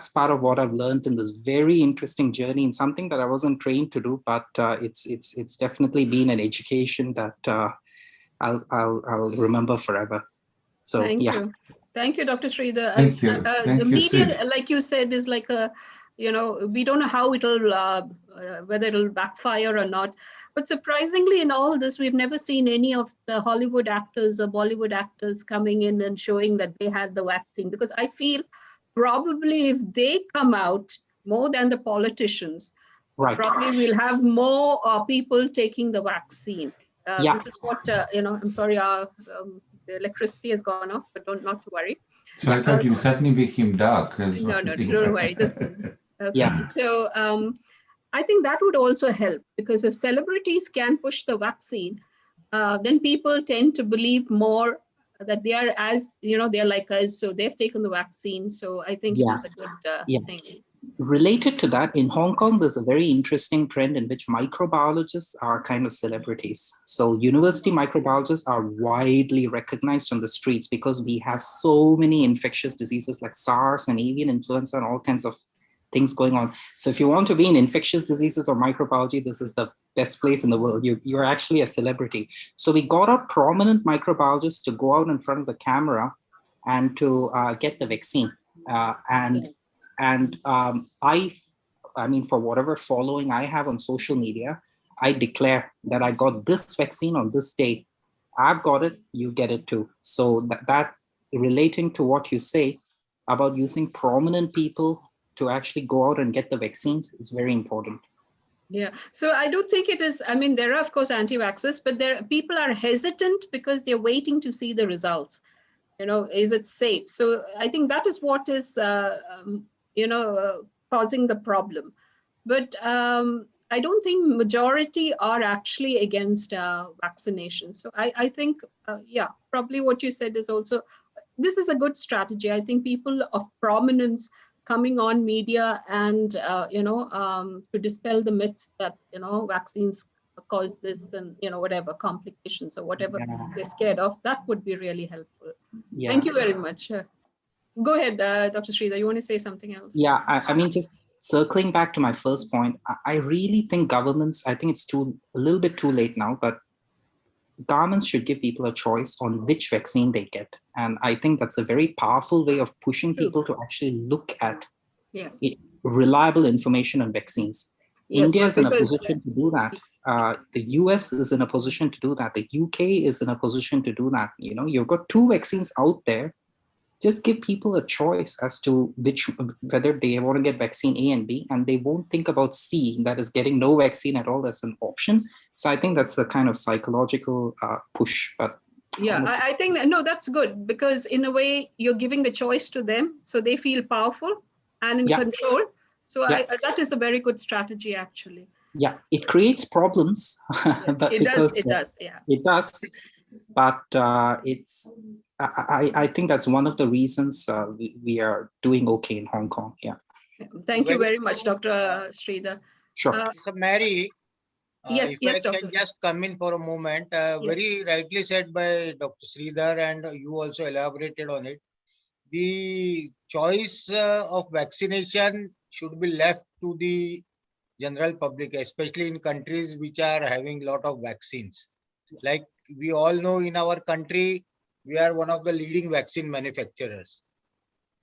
part of what I've learned in this very interesting journey, and something that I wasn't trained to do, but it's definitely been an education that I'll remember forever. So Thank you. Thank you, Dr. Sridhar. Thank you. The media, like you said, is like we don't know how it'll, whether it'll backfire or not. But surprisingly, in all this, we've never seen any of the Hollywood actors or Bollywood actors coming in and showing that they had the vaccine. Because I feel probably if they come out more than the politicians, right, probably we'll have more people taking the vaccine. This is what, I'm sorry, the electricity has gone off, but not to worry. So I thought you suddenly became dark. No, don't worry. Okay. So I think that would also help, because if celebrities can push the vaccine, then people tend to believe more that they are they're like us, so they've taken the vaccine. So I think it is a good thing. Related to that, in Hong Kong, there's a very interesting trend in which microbiologists are kind of celebrities. So university microbiologists are widely recognized on the streets because we have so many infectious diseases like SARS and avian influenza and all kinds of things going on. So if you want to be in infectious diseases or microbiology, this is the best place in the world. You're actually a celebrity. So we got our prominent microbiologists to go out in front of the camera and to get the vaccine. I mean, for whatever following I have on social media, I declare that I got this vaccine on this day. I've got it, you get it too. So that relating to what you say about using prominent people to actually go out and get the vaccines is very important. Yeah, so I don't think it is, I mean, there are of course anti-vaxxers, but people are hesitant because they're waiting to see the results. You know, is it safe? So I think that is what is, causing the problem. But I don't think majority are actually against vaccination. So I think, yeah, probably what you said is also, this is a good strategy. I think people of prominence coming on media and, to dispel the myth that, vaccines cause this and, whatever complications or whatever they're scared of, that would be really helpful. Yeah. Thank you very much. Go ahead, Dr. Sridhar, you want to say something else? Yeah, I mean, just circling back to my first point, I really think governments, I think it's a little bit too late now, but governments should give people a choice on which vaccine they get. And I think that's a very powerful way of pushing people to actually look at reliable information on vaccines. Yes, India is in a position to do that. The US is in a position to do that. The UK is in a position to do that. You've got 2 vaccines out there. Just give people a choice as to whether they want to get vaccine A and B, and they won't think about C, that is getting no vaccine at all, as an option. So I think that's the kind of psychological push. But yeah, I think that, no, that's good, because in a way you're giving the choice to them, so they feel powerful and in control. So that is a very good strategy, actually. Yeah, it creates problems. Yes, but it does. Yeah, it does. But I think that's one of the reasons we are doing okay in Hong Kong. Yeah. Thank you very much, Dr. Sridhar. Sure. So Mary, yes, if I can just come in for a moment, very rightly said by Dr. Sridhar, and you also elaborated on it. The choice of vaccination should be left to the general public, especially in countries which are having a lot of vaccines. Like we all know, in our country, we are one of the leading vaccine manufacturers,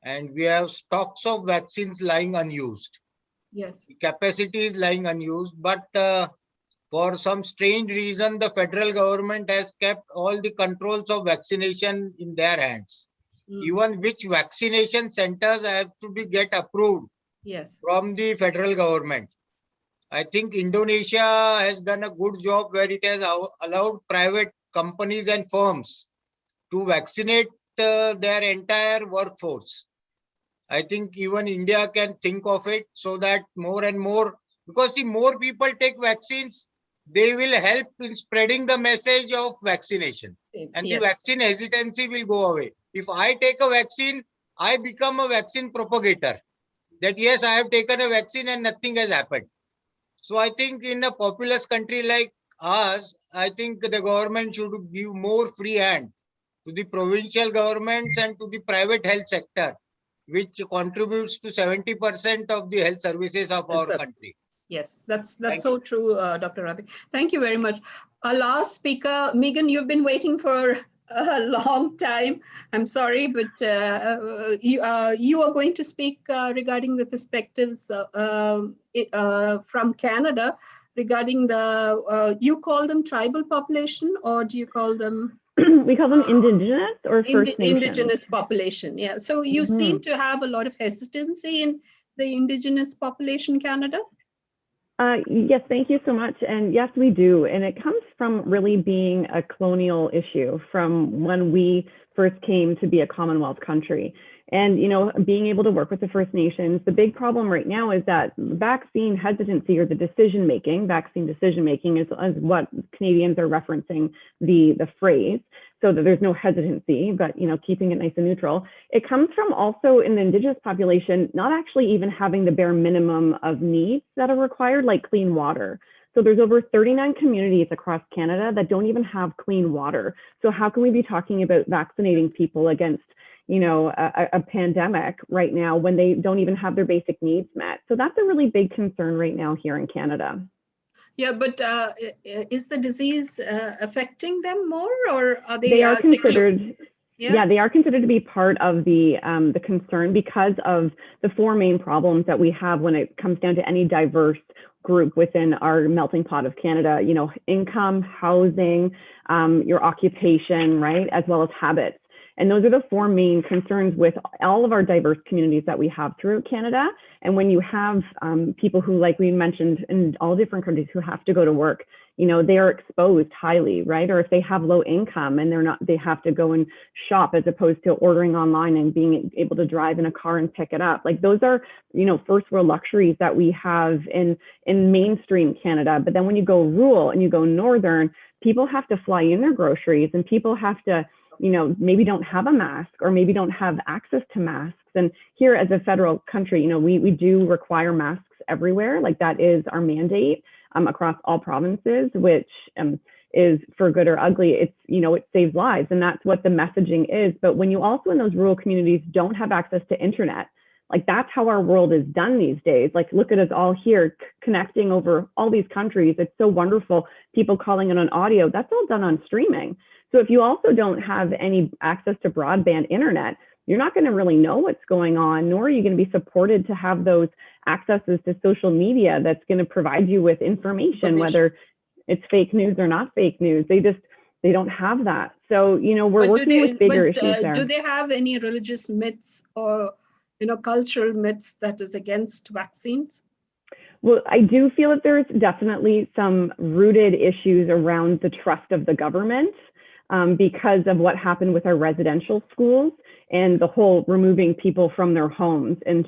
and we have stocks of vaccines lying unused. Yes. The capacity is lying unused, but for some strange reason, the federal government has kept all the controls of vaccination in their hands. Even which vaccination centers have to get approved from the federal government. I think Indonesia has done a good job where it has allowed private companies and firms to vaccinate their entire workforce. I think even India can think of it, so that more and more, because the more people take vaccines, they will help in spreading the message of vaccination. And the vaccine hesitancy will go away. If I take a vaccine, I become a vaccine propagator. That yes, I have taken a vaccine and nothing has happened. So I think in a populous country like ours, I think the government should give more free hand to the provincial governments and to the private health sector, which contributes to 70% of the health services of our country. Yes, that's so true, Dr. Ravi. Thank you very much. Our last speaker, Megan, you've been waiting for a long time. I'm sorry, but you are going to speak regarding the perspectives from Canada regarding the, you call them tribal population, or do you call them? We call them indigenous or First Nations. Indigenous population, yeah. So you seem to have a lot of hesitancy in the indigenous population, Canada? Yes, thank you so much. And yes, we do. And it comes from really being a colonial issue from when we first came to be a Commonwealth country. And, being able to work with the First Nations, the big problem right now is that vaccine hesitancy, or the vaccine decision-making is what Canadians are referencing the phrase, so that there's no hesitancy, but, keeping it nice and neutral. It comes from also in the Indigenous population, not actually even having the bare minimum of needs that are required, like clean water. So there's over 39 communities across Canada that don't even have clean water. So how can we be talking about vaccinating people against a pandemic right now when they don't even have their basic needs met. So that's a really big concern right now here in Canada. Yeah, but is the disease affecting them more, or are they? They are considered. Yeah, they are considered to be part of the concern because of the four main problems that we have when it comes down to any diverse group within our melting pot of Canada. Income, housing, your occupation, right, as well as habits. And those are the four main concerns with all of our diverse communities that we have throughout Canada. And when you have people who, like we mentioned, in all different countries who have to go to work, they are exposed highly, right? Or if they have low income and they have to go and shop as opposed to ordering online and being able to drive in a car and pick it up. Like those are, first world luxuries that we have in mainstream Canada. But then when you go rural and you go northern, people have to fly in their groceries and people have to, maybe don't have a mask or maybe don't have access to masks. And here as a federal country, we do require masks everywhere. Like that is our mandate across all provinces, which is for good or ugly. It's, it saves lives, and that's what the messaging is. But when you also in those rural communities don't have access to internet, like that's how our world is done these days. Like look at us all here connecting over all these countries. It's so wonderful. People calling in on audio, that's all done on streaming. So if you also don't have any access to broadband internet, you're not going to really know what's going on, nor are you going to be supported to have those accesses to social media that's going to provide you with information, whether it's fake news or not fake news. They don't have that. So, we're working with bigger issues there. Do they have any religious myths or, cultural myths that is against vaccines? Well, I do feel that there's definitely some rooted issues around the trust of the government. Because of what happened with our residential schools and the whole removing people from their homes and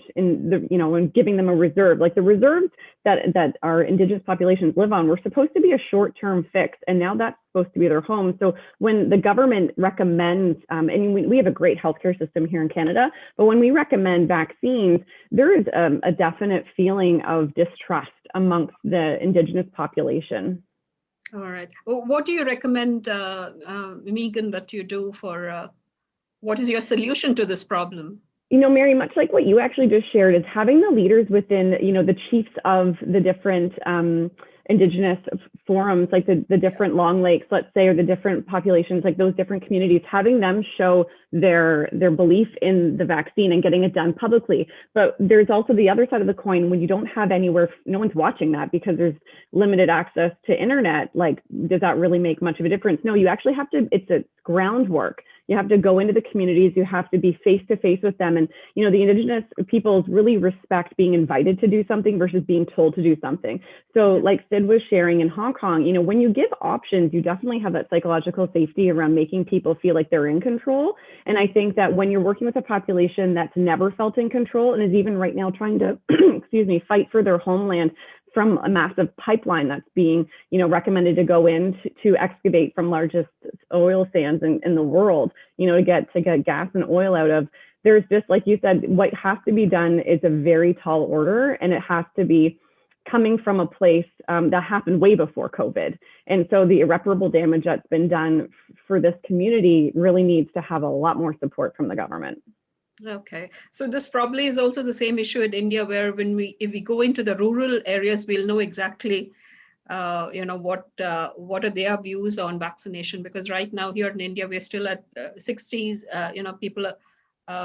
giving them a reserve. Like the reserves that our Indigenous populations live on were supposed to be a short-term fix, and now that's supposed to be their home. So when the government recommends, and we have a great healthcare system here in Canada, but when we recommend vaccines, there is a definite feeling of distrust amongst the Indigenous population. All right. Well, what do you recommend, Megan, that you do for, what is your solution to this problem? Mary, much like what you actually just shared, is having the leaders within, the chiefs of the different Indigenous forums, like the different Long Lakes, let's say, or the different populations, like those different communities, having them show their belief in the vaccine and getting it done publicly. But there's also the other side of the coin when you don't have anywhere, no one's watching that because there's limited access to internet. Like, does that really make much of a difference? No, you actually have to, it's a groundwork. You have to go into the communities, you have to be face to face with them. And, the Indigenous peoples really respect being invited to do something versus being told to do something. So like Sid was sharing in Hong Kong, when you give options, you definitely have that psychological safety around making people feel like they're in control. And I think that when you're working with a population that's never felt in control and is even right now trying to, fight for their homeland from a massive pipeline that's being, recommended to go in to excavate from largest oil sands in the world, to get gas and oil out of. There's just, like you said, what has to be done is a very tall order, and it has to be coming from a place that happened way before COVID. And so the irreparable damage that's been done for this community really needs to have a lot more support from the government. Okay, so this probably is also the same issue in India, where if we go into the rural areas, we'll know exactly, what are their views on vaccination. Because right now here in India, we're still at 60s, people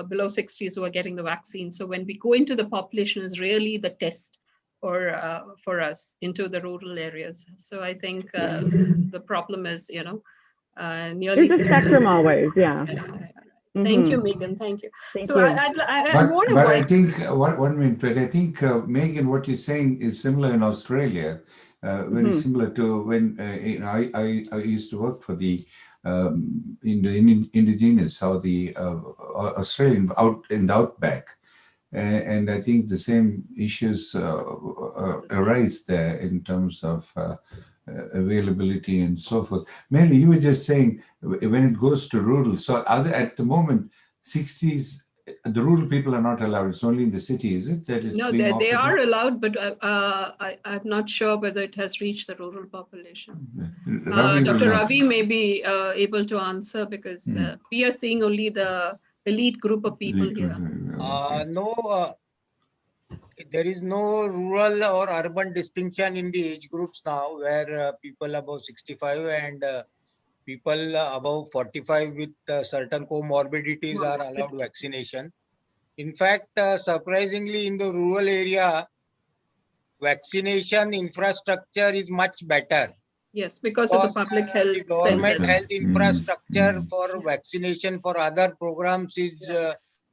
below 60s who are getting the vaccine. So when we go into the population is really the test for us into the rural areas. So I think the problem is, nearly. There's a spectrum always, yeah. Thank you, Megan. Thank you. Thank so you. I think one minute, but I think Megan, what you're saying is similar in Australia, very similar to when I used to work for the indigenous or the Australian out in the outback, and I think the same issues arise there in terms of availability and so forth. Mainly, you were just saying when it goes to rural. So at the moment, 60s, the rural people are not allowed. It's only in the city, is it? That it's no, they are allowed, but I'm not sure whether it has reached the rural population. Dr. Ravi may be able to answer, because we are seeing only the elite group of people here. No, there is no rural or urban distinction in the age groups now, where people above 65 and people above 45 with certain comorbidities are allowed vaccination. In fact, surprisingly, in the rural area, vaccination infrastructure is much better. Yes, because of the public health the government centers. health infrastructure for vaccination for other programs is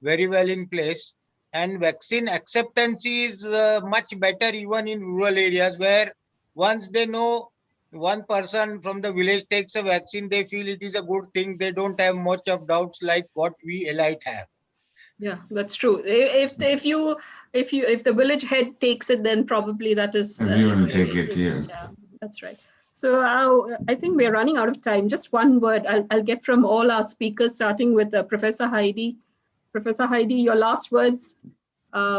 very well in place, and vaccine acceptance is much better even in rural areas, where once they know one person from the village takes a vaccine, they feel it is a good thing. They don't have much of doubts like what we elite have. Yeah, that's true. If the village head takes it, then probably that is. Everyone will take it. Yeah. Yeah, that's right. So I think we're running out of time. Just one word I'll get from all our speakers, starting with Professor Heidi. Professor Heidi, your last words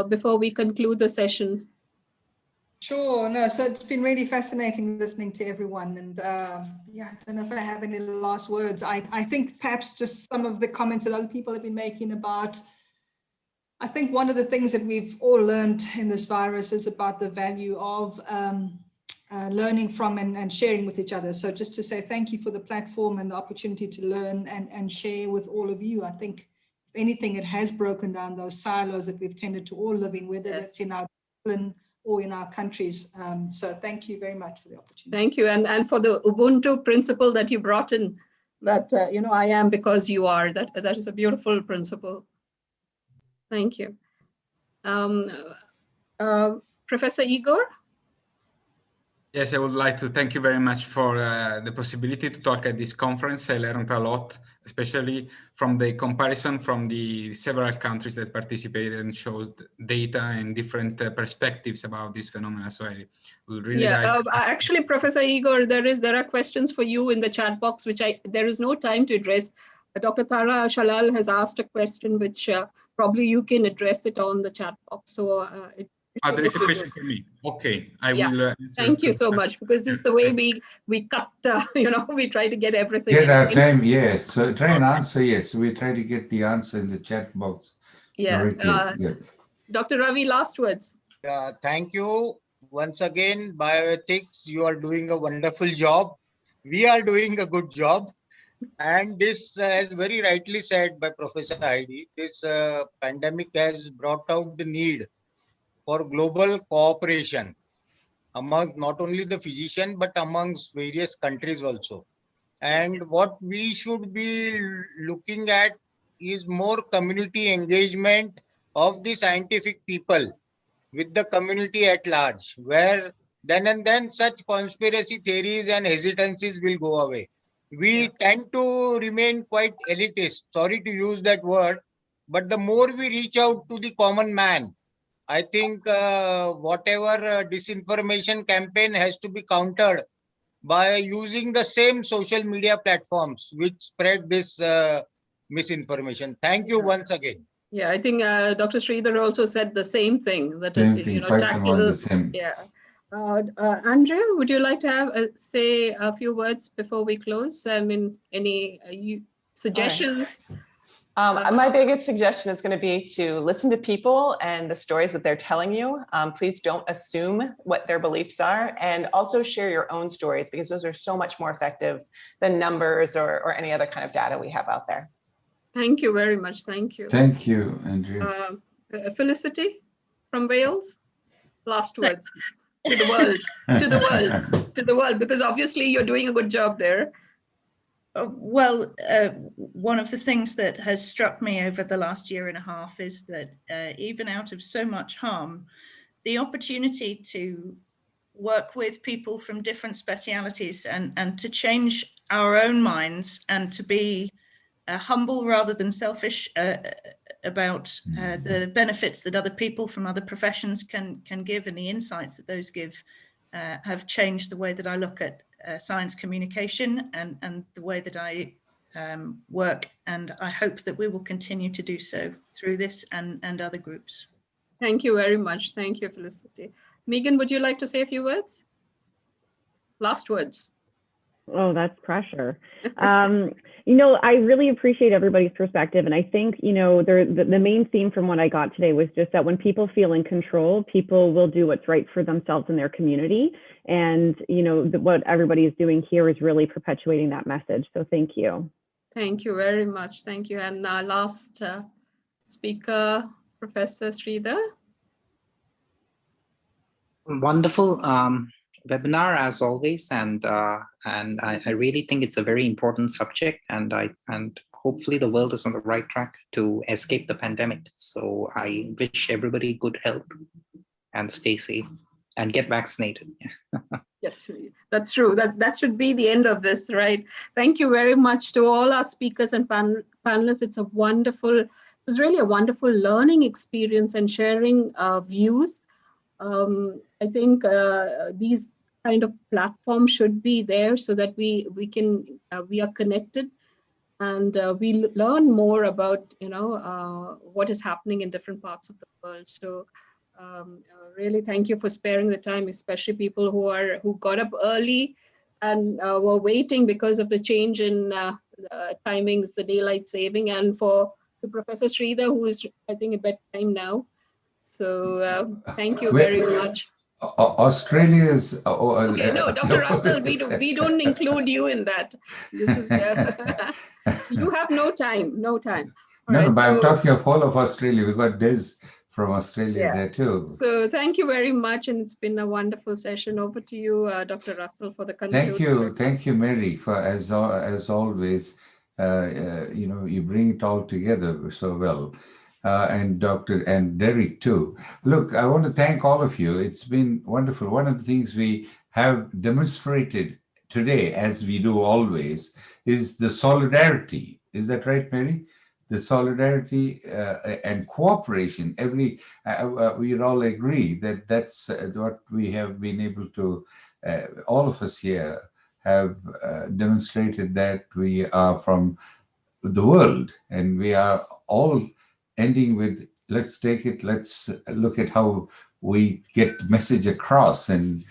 before we conclude the session. Sure. No, so it's been really fascinating listening to everyone. And yeah, I don't know if I have any last words. I think perhaps just some of the comments that other people have been making about, I think one of the things that we've all learned in this virus is about the value of learning from and sharing with each other. So just to say thank you for the platform and the opportunity to learn and share with all of you. I think if anything, it has broken down those silos that we've tended to all live in, whether that's in our discipline or in our countries. So thank you very much for the opportunity. Thank you. And for the Ubuntu principle that you brought in, that, I am because you are, that is a beautiful principle. Thank you. Professor Igor? Yes, I would like to thank you very much for the possibility to talk at this conference. I learned a lot, especially from the comparison from the several countries that participated and showed data and different perspectives about this phenomena. So I would really like. Actually, Professor Igor, there are questions for you in the chat box, which there is no time to address. Dr. Tara Shalal has asked a question, which probably you can address it on the chat box. So there is a question for me. Okay, I will. Thank you so much, because this is the way we cut. We try to get everything. Get our time, yeah. So try and answer. Yes, we try to get the answer in the chat box. Yeah. Dr. Ravi, last words. Thank you once again. Bioethics, you are doing a wonderful job. We are doing a good job. And this, as very rightly said by Professor Heidi, this pandemic has brought out the need for global cooperation among not only the physician, but amongst various countries also. And what we should be looking at is more community engagement of the scientific people with the community at large, where then and then such conspiracy theories and hesitancies will go away. We tend to remain quite elitist, sorry to use that word, but the more we reach out to the common man, I think whatever disinformation campaign has to be countered by using the same social media platforms which spread this misinformation. Thank you once again. Yeah, I think Dr. Sridhar also said the same thing. That is, tackle. Yeah. Andrea, would you like to say a few words before we close? I mean, any suggestions? My biggest suggestion is going to be to listen to people and the stories that they're telling you. Please don't assume what their beliefs are, and also share your own stories, because those are so much more effective than numbers or any other kind of data we have out there. Thank you very much. Thank you. Thank you, Andrea. Felicity from Wales, last words to the world, to the world, because obviously you're doing a good job there. Well, one of the things that has struck me over the last year and a half is that even out of so much harm, the opportunity to work with people from different specialities and to change our own minds and to be humble rather than selfish about the benefits that other people from other professions can give, and the insights that those give have changed the way that I look at science communication and the way that I work. And I hope that we will continue to do so through this and other groups. Thank you very much. Thank you, Felicity. Megan, would you like to say a few words? Last words. Oh, that's pressure. You know, I really appreciate everybody's perspective. And I think, you know, the main theme from what I got today was just that when people feel in control, people will do what's right for themselves and their community. And, you know, what everybody is doing here is really perpetuating that message. So thank you. Thank you very much. Thank you. And our last speaker, Professor Sridhar. Wonderful webinar as always, and I really think it's a very important subject, and hopefully the world is on the right track to escape the pandemic. So I wish everybody good health and stay safe and get vaccinated. That's true. That should be the end of this, right? Thank you very much to all our speakers and panelists. It was really a wonderful learning experience and sharing views. I think these kind of platforms should be there so that we are connected, and we learn more about, you know, what is happening in different parts of the world. So really thank you for sparing the time, especially people who got up early and were waiting because of the change in timings, the daylight saving, and to Professor Sridhar, who is, I think, at bedtime now. So thank you very much. Australia's. Okay, no, Dr. Russell, we don't include you in that. This is you have no time. All no, right, but I'm talking of all of Australia. We've got Des from Australia there too. So thank you very much, and it's been a wonderful session. Over to you, Dr. Russell, for the conclusion. Thank you, Mary, for as always. You know, you bring it all together so well. And Dr. and Derek too. Look, I want to thank all of you. It's been wonderful. One of the things we have demonstrated today, as we do always, is the solidarity. Is that right, Mary? The solidarity and cooperation. We all agree that that's what we have been able to, all of us here have demonstrated that we are from the world, and we are all ending with, let's look at how we get the message across and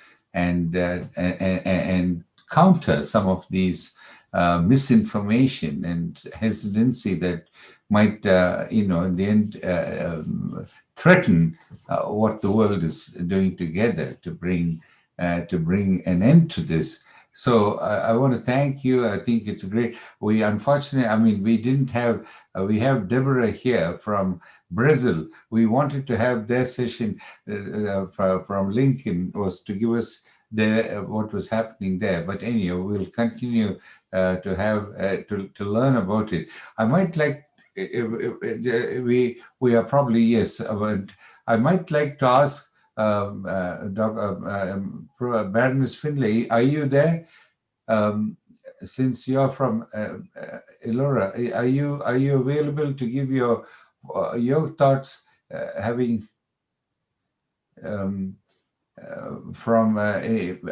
counter some of these misinformation and hesitancy that might, you know, in the end, threaten what the world is doing together to bring an end to this. So I want to thank you. I think it's great. We unfortunately, I mean, we didn't have, we have Deborah here from Brazil. We wanted to have their session from Lincoln, was to give us what was happening there. But anyhow, we'll continue to have, to learn about it. I might like, we are probably, yes, but I might like to ask Baroness Finlay, are you there? Since you're from Elora, are you available to give your thoughts, having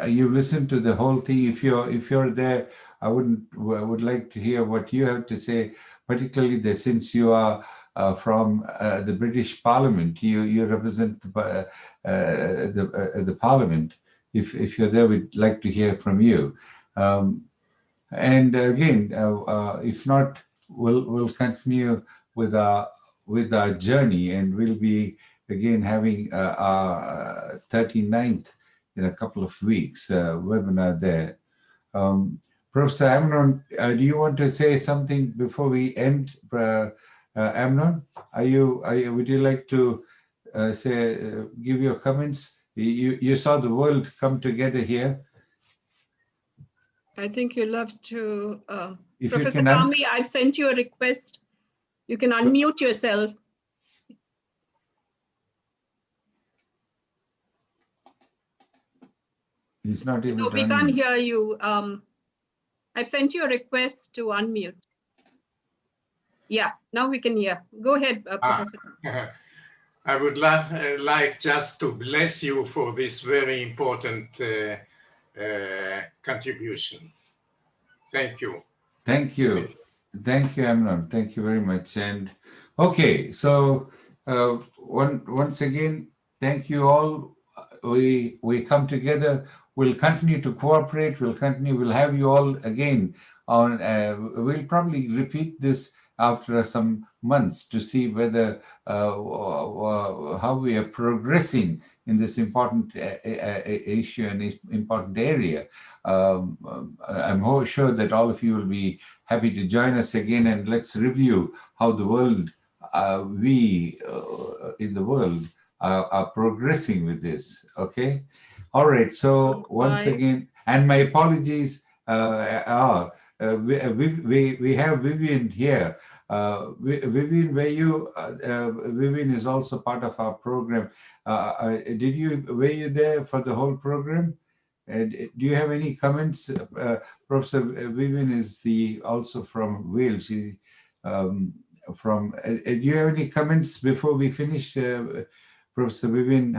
you listened to the whole thing? If you're there, I would like to hear what you have to say, particularly since you are from the British Parliament. You represent the Parliament. If you're there, we'd like to hear from you. And again, if not, we'll continue with our journey, and we'll be again having our 39th in a couple of weeks webinar there. Professor Amnon, do you want to say something before we end? Amnon, would you like to give your comments? You saw the world come together here. I think you'll have to, Professor Kami, I've sent you a request. You can unmute yourself. He's not able to unmute. We can't hear you. I've sent you a request to unmute. Yeah, now we can hear. Go ahead, Professor. I would like just to bless you for this very important contribution. Thank you. Thank you. Thank you, Amnon. Thank you very much. And okay, so once again, thank you all. We come together we'll continue to cooperate. We'll have you all again on. We'll probably repeat this after some months to see whether how we are progressing in this important issue and important area. I'm sure that all of you will be happy to join us again, and let's review how the world, we in the world are progressing with this. Okay. All right. So once again, and my apologies. We have Vivian here. Vivian, Vivian is also part of our program. Were you there for the whole program? Do you have any comments? Professor Vivian is also from Wales. Do you have any comments before we finish, Professor Vivian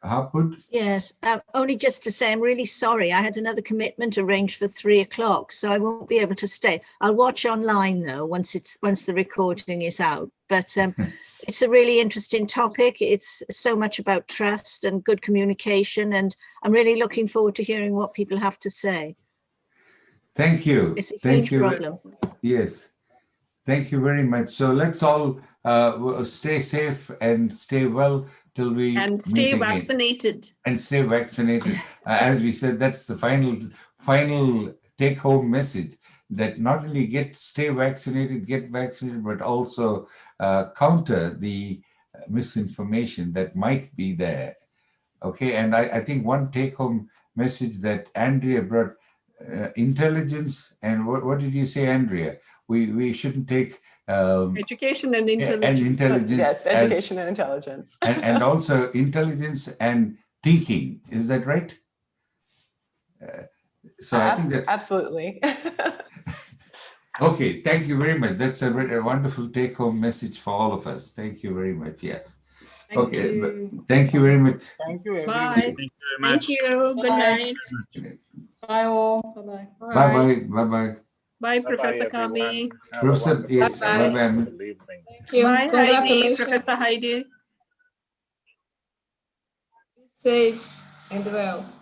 Harpwood? Yes, only just to say I'm really sorry. I had another commitment arranged for 3 o'clock, so I won't be able to stay. I'll watch online though once the recording is out. But it's a really interesting topic. It's so much about trust and good communication, and I'm really looking forward to hearing what people have to say. Thank you. It's a huge problem. Yes. Thank you very much. So let's all stay safe and stay well till we stay vaccinated. And stay vaccinated. As we said, that's the final take-home message, that not only get vaccinated, but also counter the misinformation that might be there. Okay, and I think one take-home message that Andrea brought, intelligence, and what did you say, Andrea? We shouldn't take education and intelligence. Yes, education and intelligence. and also intelligence and thinking. Is that right? So I think that absolutely. Okay, thank you very much. That's a wonderful take-home message for all of us. Thank you very much. Yes. Thank you. Thank you very much. Thank you, everyone. Bye. Thank you very much. Thank you. Good night. Bye all. Bye-bye. Bye-bye. Bye-bye. Bye, Professor Kami. Professor, yes. Bye-bye. Thank you. Bye, Heidi. Congratulations. Professor Heidi. Be safe and well.